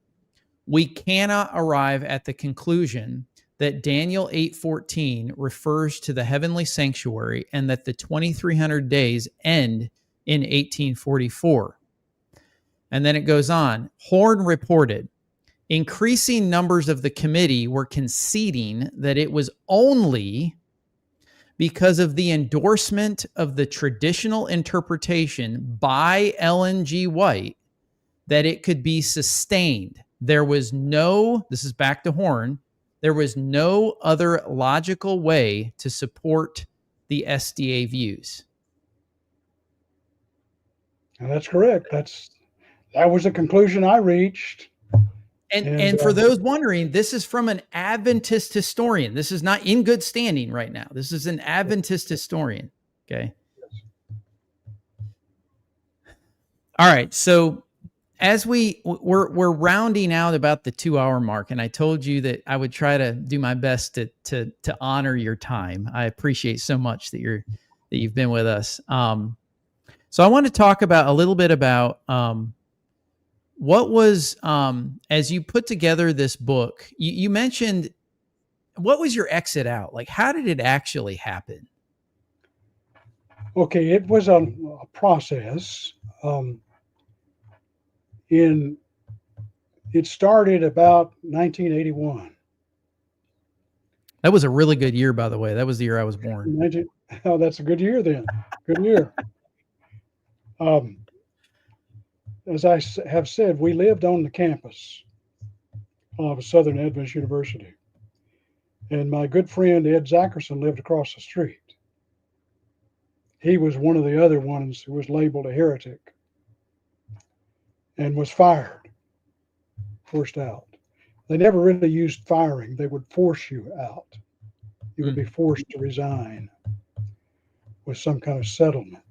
we cannot arrive at the conclusion that Daniel 8:14 refers to the heavenly sanctuary and that the 2300 days end in 1844. And then it goes on. Horn reported, increasing numbers of the committee were conceding that it was only because of the endorsement of the traditional interpretation by Ellen G. White that it could be sustained. This is back to Horn, there was no other logical way to support the SDA views. And that's correct. That was the conclusion I reached. And for those wondering, this is from an Adventist historian. This is not in good standing right now. This is an Adventist historian. Okay. Yes. All right. So as we're rounding out about the 2-hour mark, and I told you that I would try to do my best to honor your time. I appreciate so much that you've been with us. So I want to talk a little bit about what was, as you put together this book, you mentioned, what was your exit out? Like, how did it actually happen? Okay, it was a process. It started about 1981. That was a really good year, by the way. That was the year I was born. Oh, that's a good year then. Good year. As I have said, we lived on the campus of Southern Adventist University. And my good friend Ed Zackerson lived across the street. He was one of the other ones who was labeled a heretic and was forced out. They never really used firing. They would force you out. You would be forced to resign with some kind of settlement.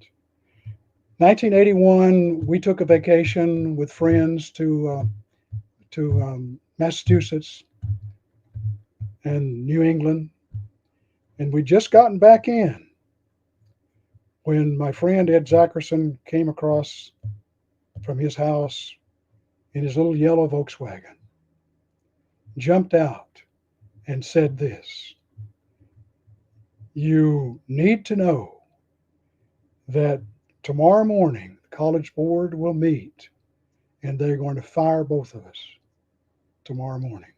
1981, we took a vacation with friends to Massachusetts and New England, and we'd just gotten back in when my friend Ed Zackerson came across from his house in his little yellow Volkswagen, jumped out and said this: "You need to know that tomorrow morning the college board will meet and they're going to fire both of us tomorrow morning.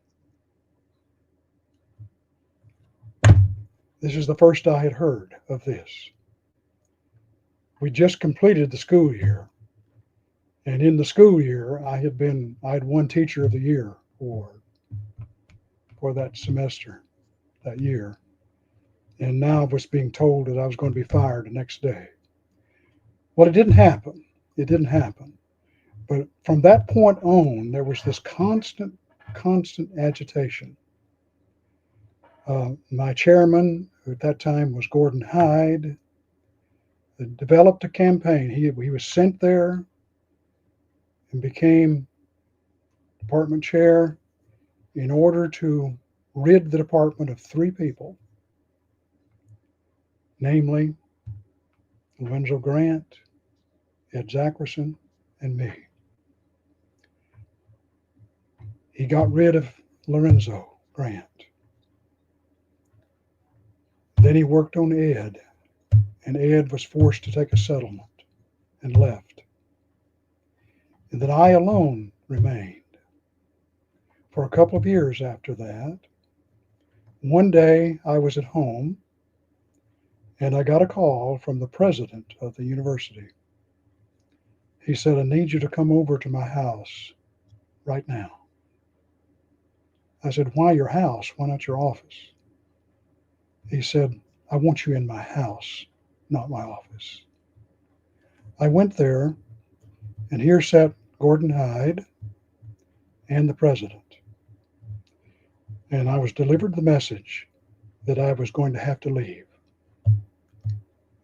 This is the first I had heard of this. We just completed the school year. And in the school year, I had won Teacher of the Year award for that semester, that year. And now I was being told that I was going to be fired the next day. Well, it didn't happen. It didn't happen. But from that point on, there was this constant agitation. My chairman, who at that time was Gordon Hyde, developed a campaign. He was sent there and became department chair in order to rid the department of three people, namely Lorenzo Grant, Ed Zackerson, and me. He got rid of Lorenzo Grant. Then he worked on Ed, and Ed was forced to take a settlement and left. And then I alone remained. For a couple of years after that, one day I was at home, and I got a call from the president of the university. He said, "I need you to come over to my house right now." I said, "Why your house? Why not your office?" He said, "I want you in my house, not my office." I went there, and here sat Gordon Hyde and the president. And I was delivered the message that I was going to have to leave,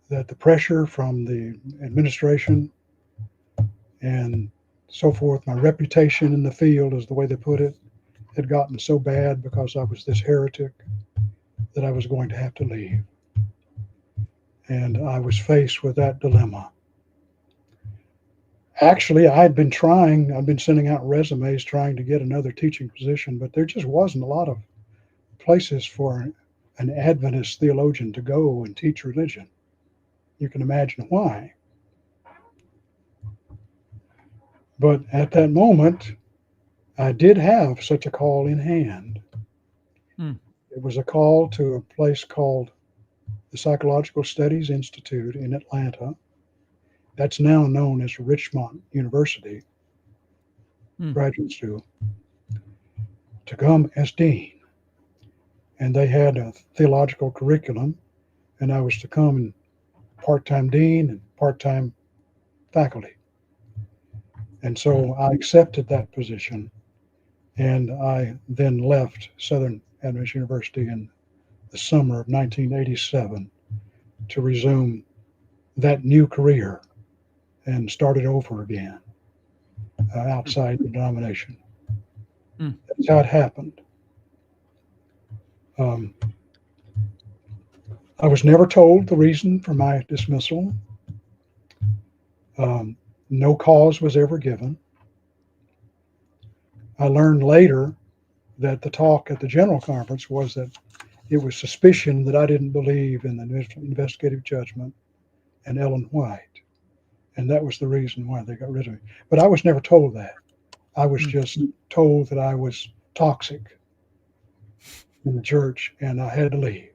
that the pressure from the administration and so forth, my reputation in the field, is the way they put it, had gotten so bad because I was this heretic that I was going to have to leave. And I was faced with that dilemma. Actually, I'd been sending out resumes trying to get another teaching position, but there just wasn't a lot of places for an Adventist theologian to go and teach religion. You can imagine why. But at that moment, I did have such a call in hand. It was a call to a place called the Psychological Studies Institute in Atlanta. That's now known as Richmond University Graduate School, to come as dean. And they had a theological curriculum, and I was to come in part-time dean and part-time faculty. And so I accepted that position, and I then left Southern Adventist University in the summer of 1987 to resume that new career and started over again outside the denomination. That's how it happened. I was never told the reason for my dismissal. No cause was ever given. I learned later that the talk at the general conference was that it was suspicion that I didn't believe in the investigative judgment and Ellen White. And that was the reason why they got rid of me. But I was never told that. I was just told that I was toxic in the church and I had to leave.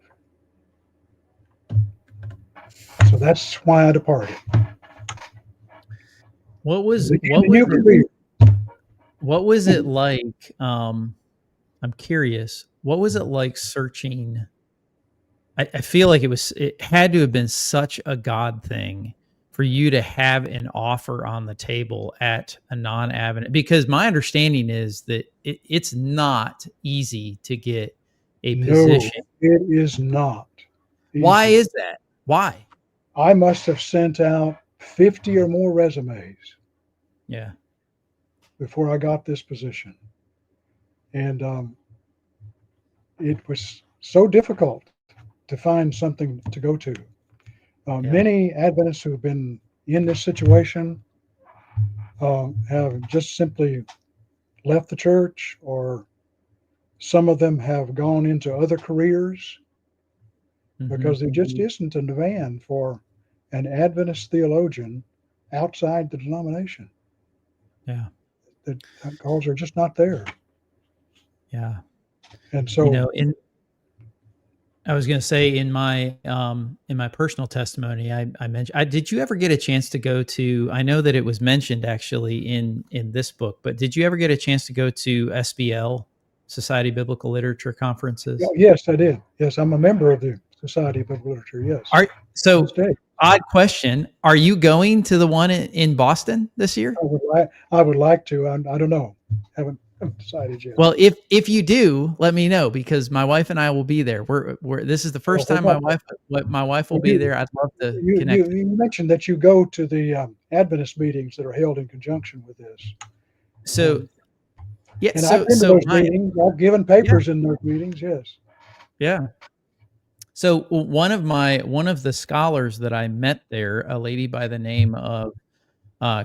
So that's why I departed. What was it like? I'm curious. What was it like searching? I feel like it had to have been such a God thing for you to have an offer on the table at a non-Adventist, because my understanding is that it's not easy to get a position. No, it is not easy. Why is that? Why? I must have sent out 50 or more resumes. Yeah. Before I got this position. And it was so difficult to find something to go to. Many Adventists who have been in this situation have just simply left the church, or some of them have gone into other careers because there just isn't a demand for an Adventist theologian outside the denomination. Yeah. calls are just not there. Yeah. And so, I was going to say in my personal testimony, I mentioned, did you ever get a chance to go to, I know that it was mentioned actually in this book, but did you ever get a chance to go to SBL, Society of Biblical Literature conferences? yes, I did. Yes, I'm a member of the Society of Biblical Literature. Yes. So odd question. Are you going to the one in Boston this year? I would like to. I don't know. Haven't decided yet. Well, if you do, let me know, because my wife and I will be there. This is the first time my wife will be there. I'd love to connect. You mentioned that you go to the Adventist meetings that are held in conjunction with this. So, yeah. And I've been to those meetings. I've given papers in those meetings. Yes. Yeah. So one of the scholars that I met there, a lady by the name of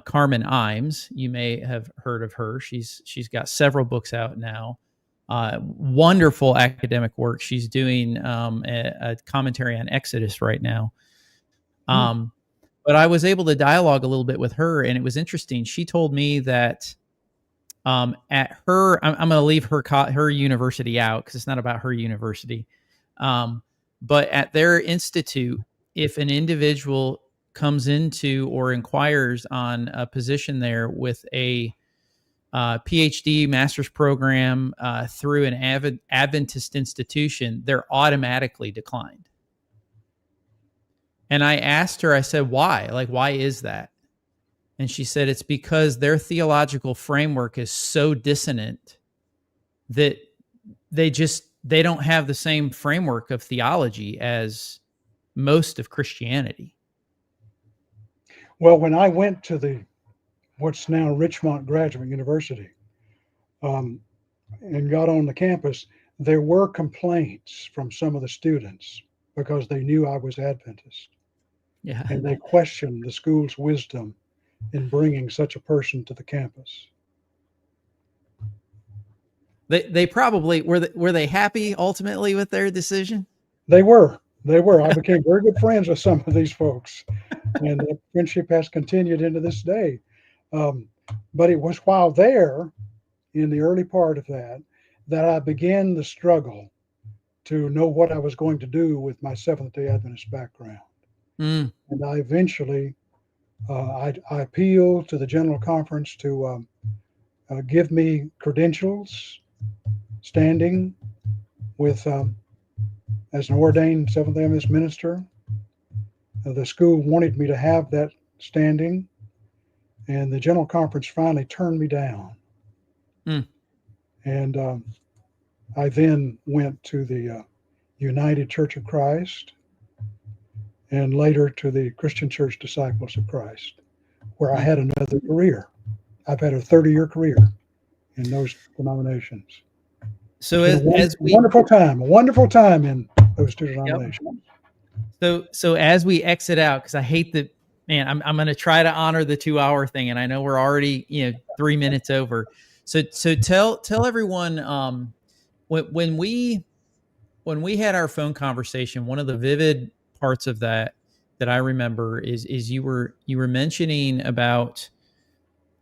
Carmen Imes, you may have heard of her. She's got several books out now. Wonderful academic work. She's doing a commentary on Exodus right now. But I was able to dialogue a little bit with her, and it was interesting. She told me that at her, I'm going to leave her university out because it's not about her university. But at their institute, if an individual comes into or inquires on a position there with a PhD master's program through an Adventist institution, they're automatically declined. And I asked her, I said, why? Like, why is that? And she said, it's because their theological framework is so dissonant that they don't have the same framework of theology as most of Christianity. Well, when I went to what's now Richmond Graduate University, and got on the campus, there were complaints from some of the students because they knew I was Adventist. Yeah. And they questioned the school's wisdom in bringing such a person to the campus. They probably were they happy ultimately with their decision? They were. I became very good friends with some of these folks, and that friendship has continued into this day. But it was while there, in the early part of that I began the struggle to know what I was going to do with my Seventh-day Adventist background. And I eventually, I appealed to the General Conference to give me credentials, standing with as an ordained Seventh-day Adventist minister. The school wanted me to have that standing, and the General Conference finally turned me down. And I then went to the United Church of Christ, and later to the Christian Church Disciples of Christ, where I had another career. I've had a 30-year career in those denominations. So a wonderful time in those two denominations. So as we exit out, because I hate that, man, I'm going to try to honor the 2-hour thing, and I know we're already 3 minutes over. So tell everyone when we had our phone conversation, one of the vivid parts of that I remember is you were mentioning about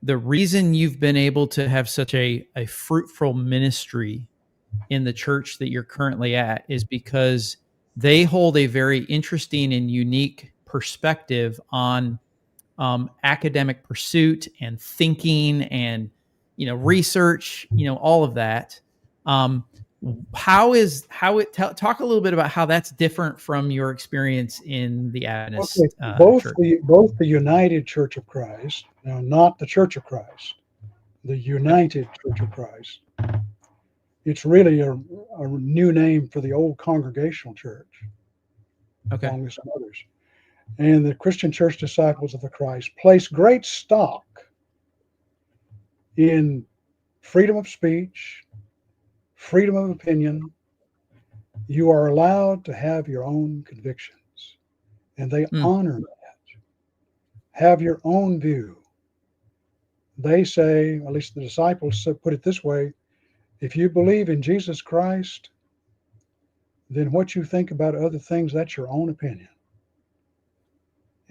the reason you've been able to have such a fruitful ministry in the church that you're currently at is because they hold a very interesting and unique perspective on academic pursuit and thinking and research, all of that. Talk a little bit about how that's different from your experience in the Adventist both church. Both the United Church of Christ, now not the Church of Christ, the United Church of Christ. It's really a new name for the old Congregational Church, along with some others. And the Christian Church Disciples of the Christ place great stock in freedom of speech, freedom of opinion. You are allowed to have your own convictions, and they honor that. Have your own view. They say, at least the disciples put it this way, if you believe in Jesus Christ, then what you think about other things, that's your own opinion.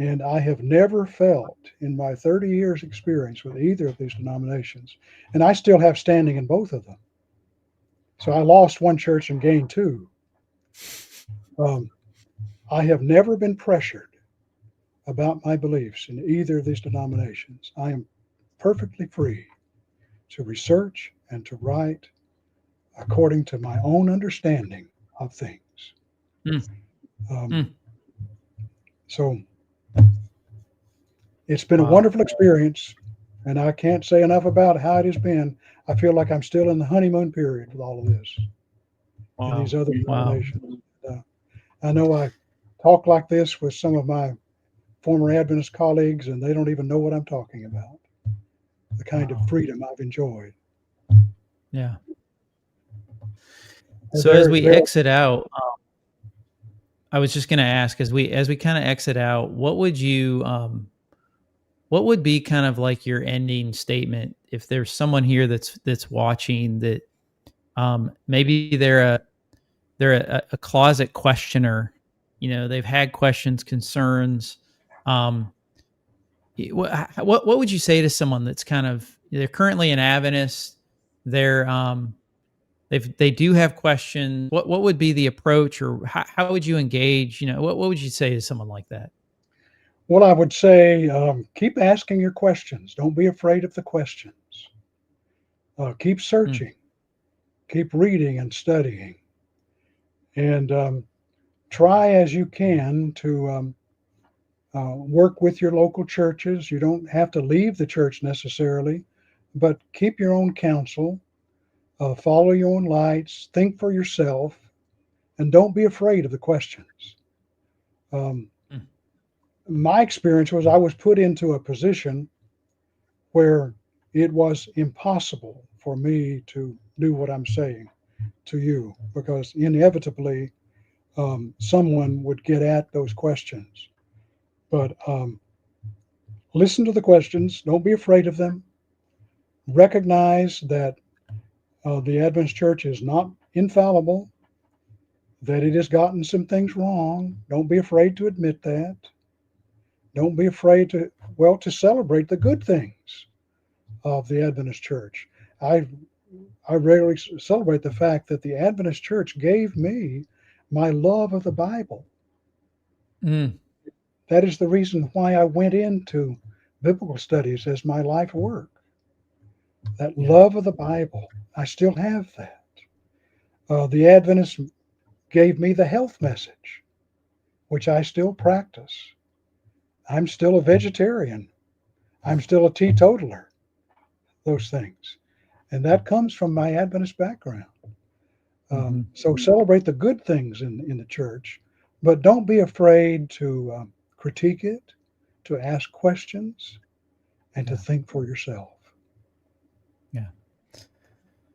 And I have never felt in my 30 years experience with either of these denominations, and I still have standing in both of them. So I lost one church and gained two. I have never been pressured about my beliefs in either of these denominations. I am perfectly free to research and to write according to my own understanding of things. So it's been a wonderful experience, and I can't say enough about how it has been. I feel like I'm still in the honeymoon period with all of this and these other denominations. I know I talk like this with some of my former Adventist colleagues, and they don't even know what I'm talking about, the kind of freedom I've enjoyed. Yeah. So as we exit out, I was just going to ask, as we kind of exit out, what would be kind of like your ending statement if there's someone here that's watching that maybe they're a closet questioner, they've had questions, concerns. What would you say to someone that's they're currently an Adventist, they do have questions. What would be the approach, or how would you engage? What would you say to someone like that? Well, I would say keep asking your questions. Don't be afraid of the questions. Keep searching. Keep reading and studying. And try as you can to work with your local churches. You don't have to leave the church necessarily, but keep your own counsel. Follow your own lights. Think for yourself. And don't be afraid of the questions. My experience was I was put into a position where it was impossible for me to do what I'm saying to you, because inevitably someone would get at those questions. But listen to the questions. Don't be afraid of them. Recognize that the Adventist Church is not infallible, that it has gotten some things wrong. Don't be afraid to admit that. Don't be afraid to celebrate the good things of the Adventist Church. I regularly celebrate the fact that the Adventist Church gave me my love of the Bible. That is the reason why I went into biblical studies as my life work. That love of the Bible, I still have that. The Adventists gave me the health message, which I still practice. I'm still a vegetarian. I'm still a teetotaler. Those things. And that comes from my Adventist background. So celebrate the good things in the church, but don't be afraid to critique it, to ask questions, and to think for yourself. Yeah,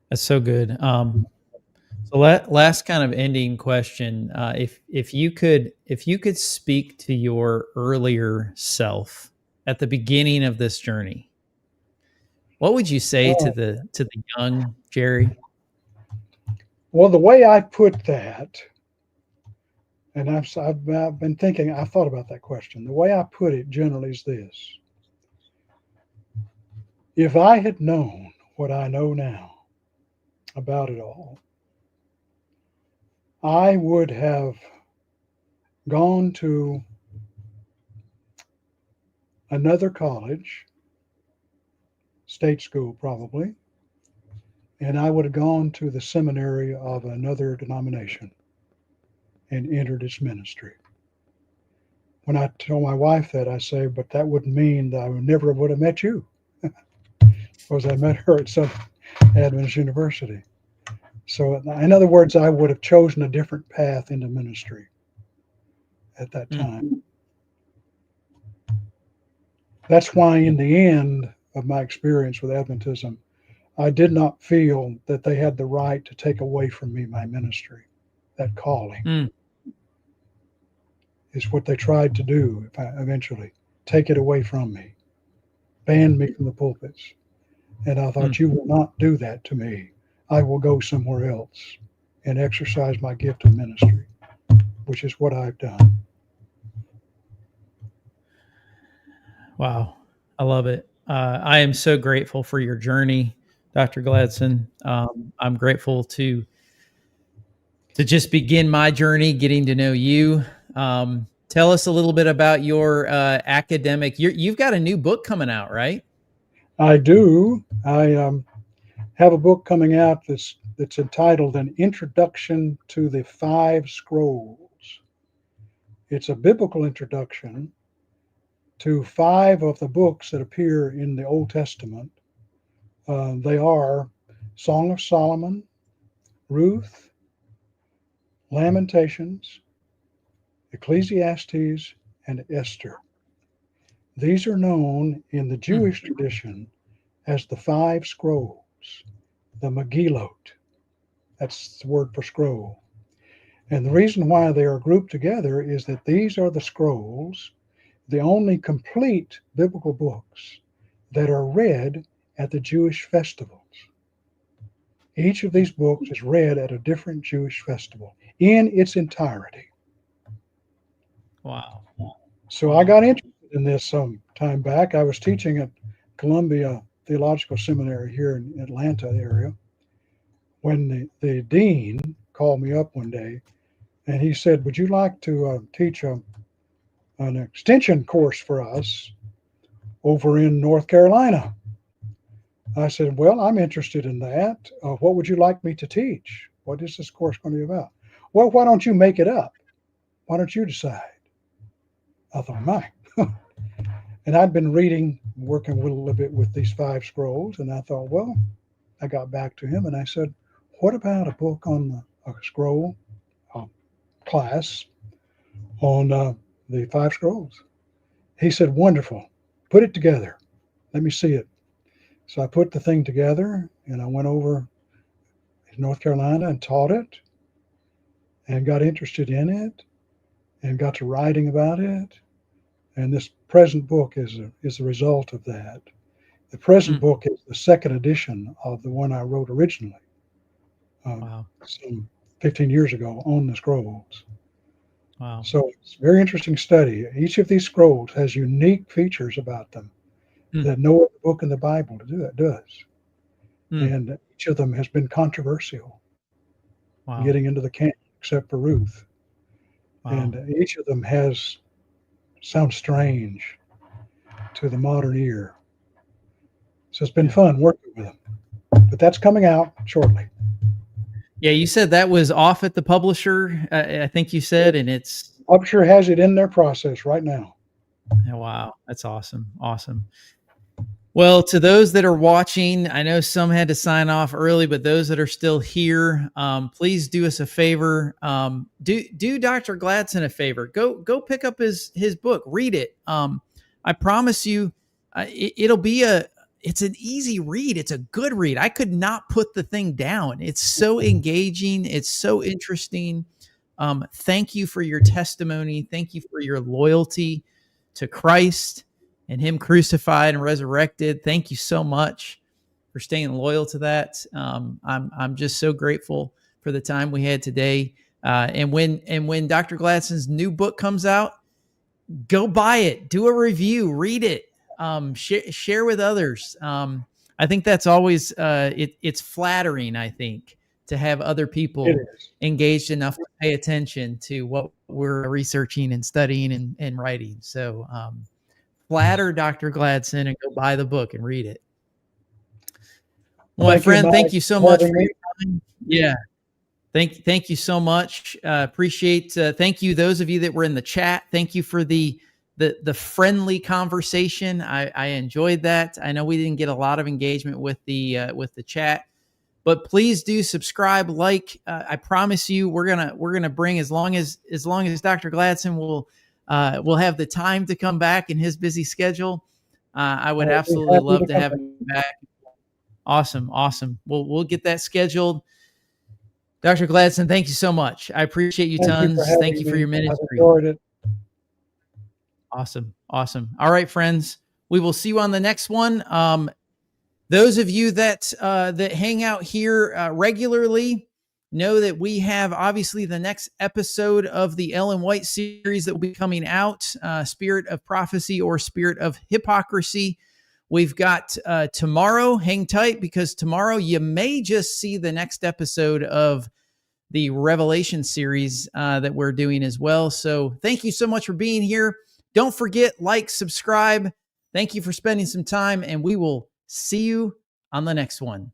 that's so good. So last kind of ending question: if you could speak to your earlier self at the beginning of this journey, what would you say to the young Jerry? Well, the way I put that, and I've been thinking, I've thought about that question. The way I put it generally is this: if I had known what I know now about it all, I would have gone to another college, state school probably, and I would have gone to the seminary of another denomination and entered its ministry. When I tell my wife that, I say, but that wouldn't mean that I never would have met you, because I met her at some Adventist University. So in other words, I would have chosen a different path into ministry at that time. That's why in the end of my experience with Adventism, I did not feel that they had the right to take away from me my ministry. That calling is what they tried to do eventually, take it away from me, ban me from the pulpits. And I thought, you will not do that to me. I will go somewhere else and exercise my gift of ministry, which is what I've done. Wow. I love it. I am so grateful for your journey, Dr. Gladson. I'm grateful to just begin my journey, getting to know you. Tell us a little bit about your academic. You've got a new book coming out, right? I do. I have a book coming out that's entitled An Introduction to the Five Scrolls. It's a biblical introduction to 5 of the books that appear in the Old Testament. They are Song of Solomon, Ruth, Lamentations, Ecclesiastes, and Esther. These are known in the Jewish tradition as the 5 scrolls, the Megillot. That's the word for scroll. And the reason why they are grouped together is that these are the scrolls, the only complete biblical books that are read at the Jewish festivals. Each of these books is read at a different Jewish festival in its entirety. Wow. So I got interested in this some time back. I was teaching at Columbia Theological Seminary here in Atlanta area when the dean called me up one day and he said, "Would you like to teach an extension course for us over in North Carolina?" I said, "Well, I'm interested in that. What would you like me to teach? What is this course going to be about?" "Well, why don't you make it up? Why don't you decide?" I thought, my. And I'd been working a little bit with these 5 scrolls, and I thought, well, I got back to him and I said, "What about a book on a scroll class on the 5 scrolls?" He said, "Wonderful. Put it together. Let me see it." So I put the thing together and I went over to North Carolina and taught it and got interested in it and got to writing about it. And this present book is a result of that. The present book is the second edition of the one I wrote originally, some 15 years ago on the scrolls. Wow. So it's a very interesting study. Each of these scrolls has unique features about them that no other book in the Bible does. And each of them has been controversial, getting into the canon, except for Ruth. And each of them sounds strange to the modern ear. So it's been fun working with them. But that's coming out shortly. Yeah, you said that was off at the publisher, I think you said, and it's... Publisher has it in their process right now. Wow, that's awesome. Awesome. Well, to those that are watching, I know some had to sign off early, but those that are still here, please do us a favor. Do Dr. Gladson a favor. Go pick up his book, read it. I promise you, it's an easy read. It's a good read. I could not put the thing down. It's so engaging. It's so interesting. Thank you for your testimony. Thank you for your loyalty to Christ and him crucified and resurrected. Thank you so much for staying loyal to that. I'm just so grateful for the time we had today. And when Dr. Gladson's new book comes out, go buy it, do a review, read it, share with others. I think that's always it's flattering, I think, to have other people engaged enough to pay attention to what we're researching and studying and writing. So flatter Dr. Gladson and go buy the book and read it. Well, my friend, thank you so much for your time. Yeah. Thank you so much. Appreciate. Thank you, those of you that were in the chat. Thank you for the friendly conversation. I enjoyed that. I know we didn't get a lot of engagement with the chat, but please do subscribe, like. I promise you, we're gonna bring as long as Dr. Gladson will have the time to come back in his busy schedule. I would absolutely love to have him back. Awesome. We'll get that scheduled. Dr. Gladson, thank you so much. I appreciate you tons. Thank you for your ministry. I've enjoyed it. Awesome. All right, friends. We will see you on the next one. Those of you that hang out here regularly know that we have obviously the next episode of the Ellen White series that will be coming out, Spirit of Prophecy or Spirit of Hypocrisy. We've got tomorrow, hang tight, because tomorrow you may just see the next episode of the Revelation series that we're doing as well. So thank you so much for being here. Don't forget, like, subscribe. Thank you for spending some time, and we will see you on the next one.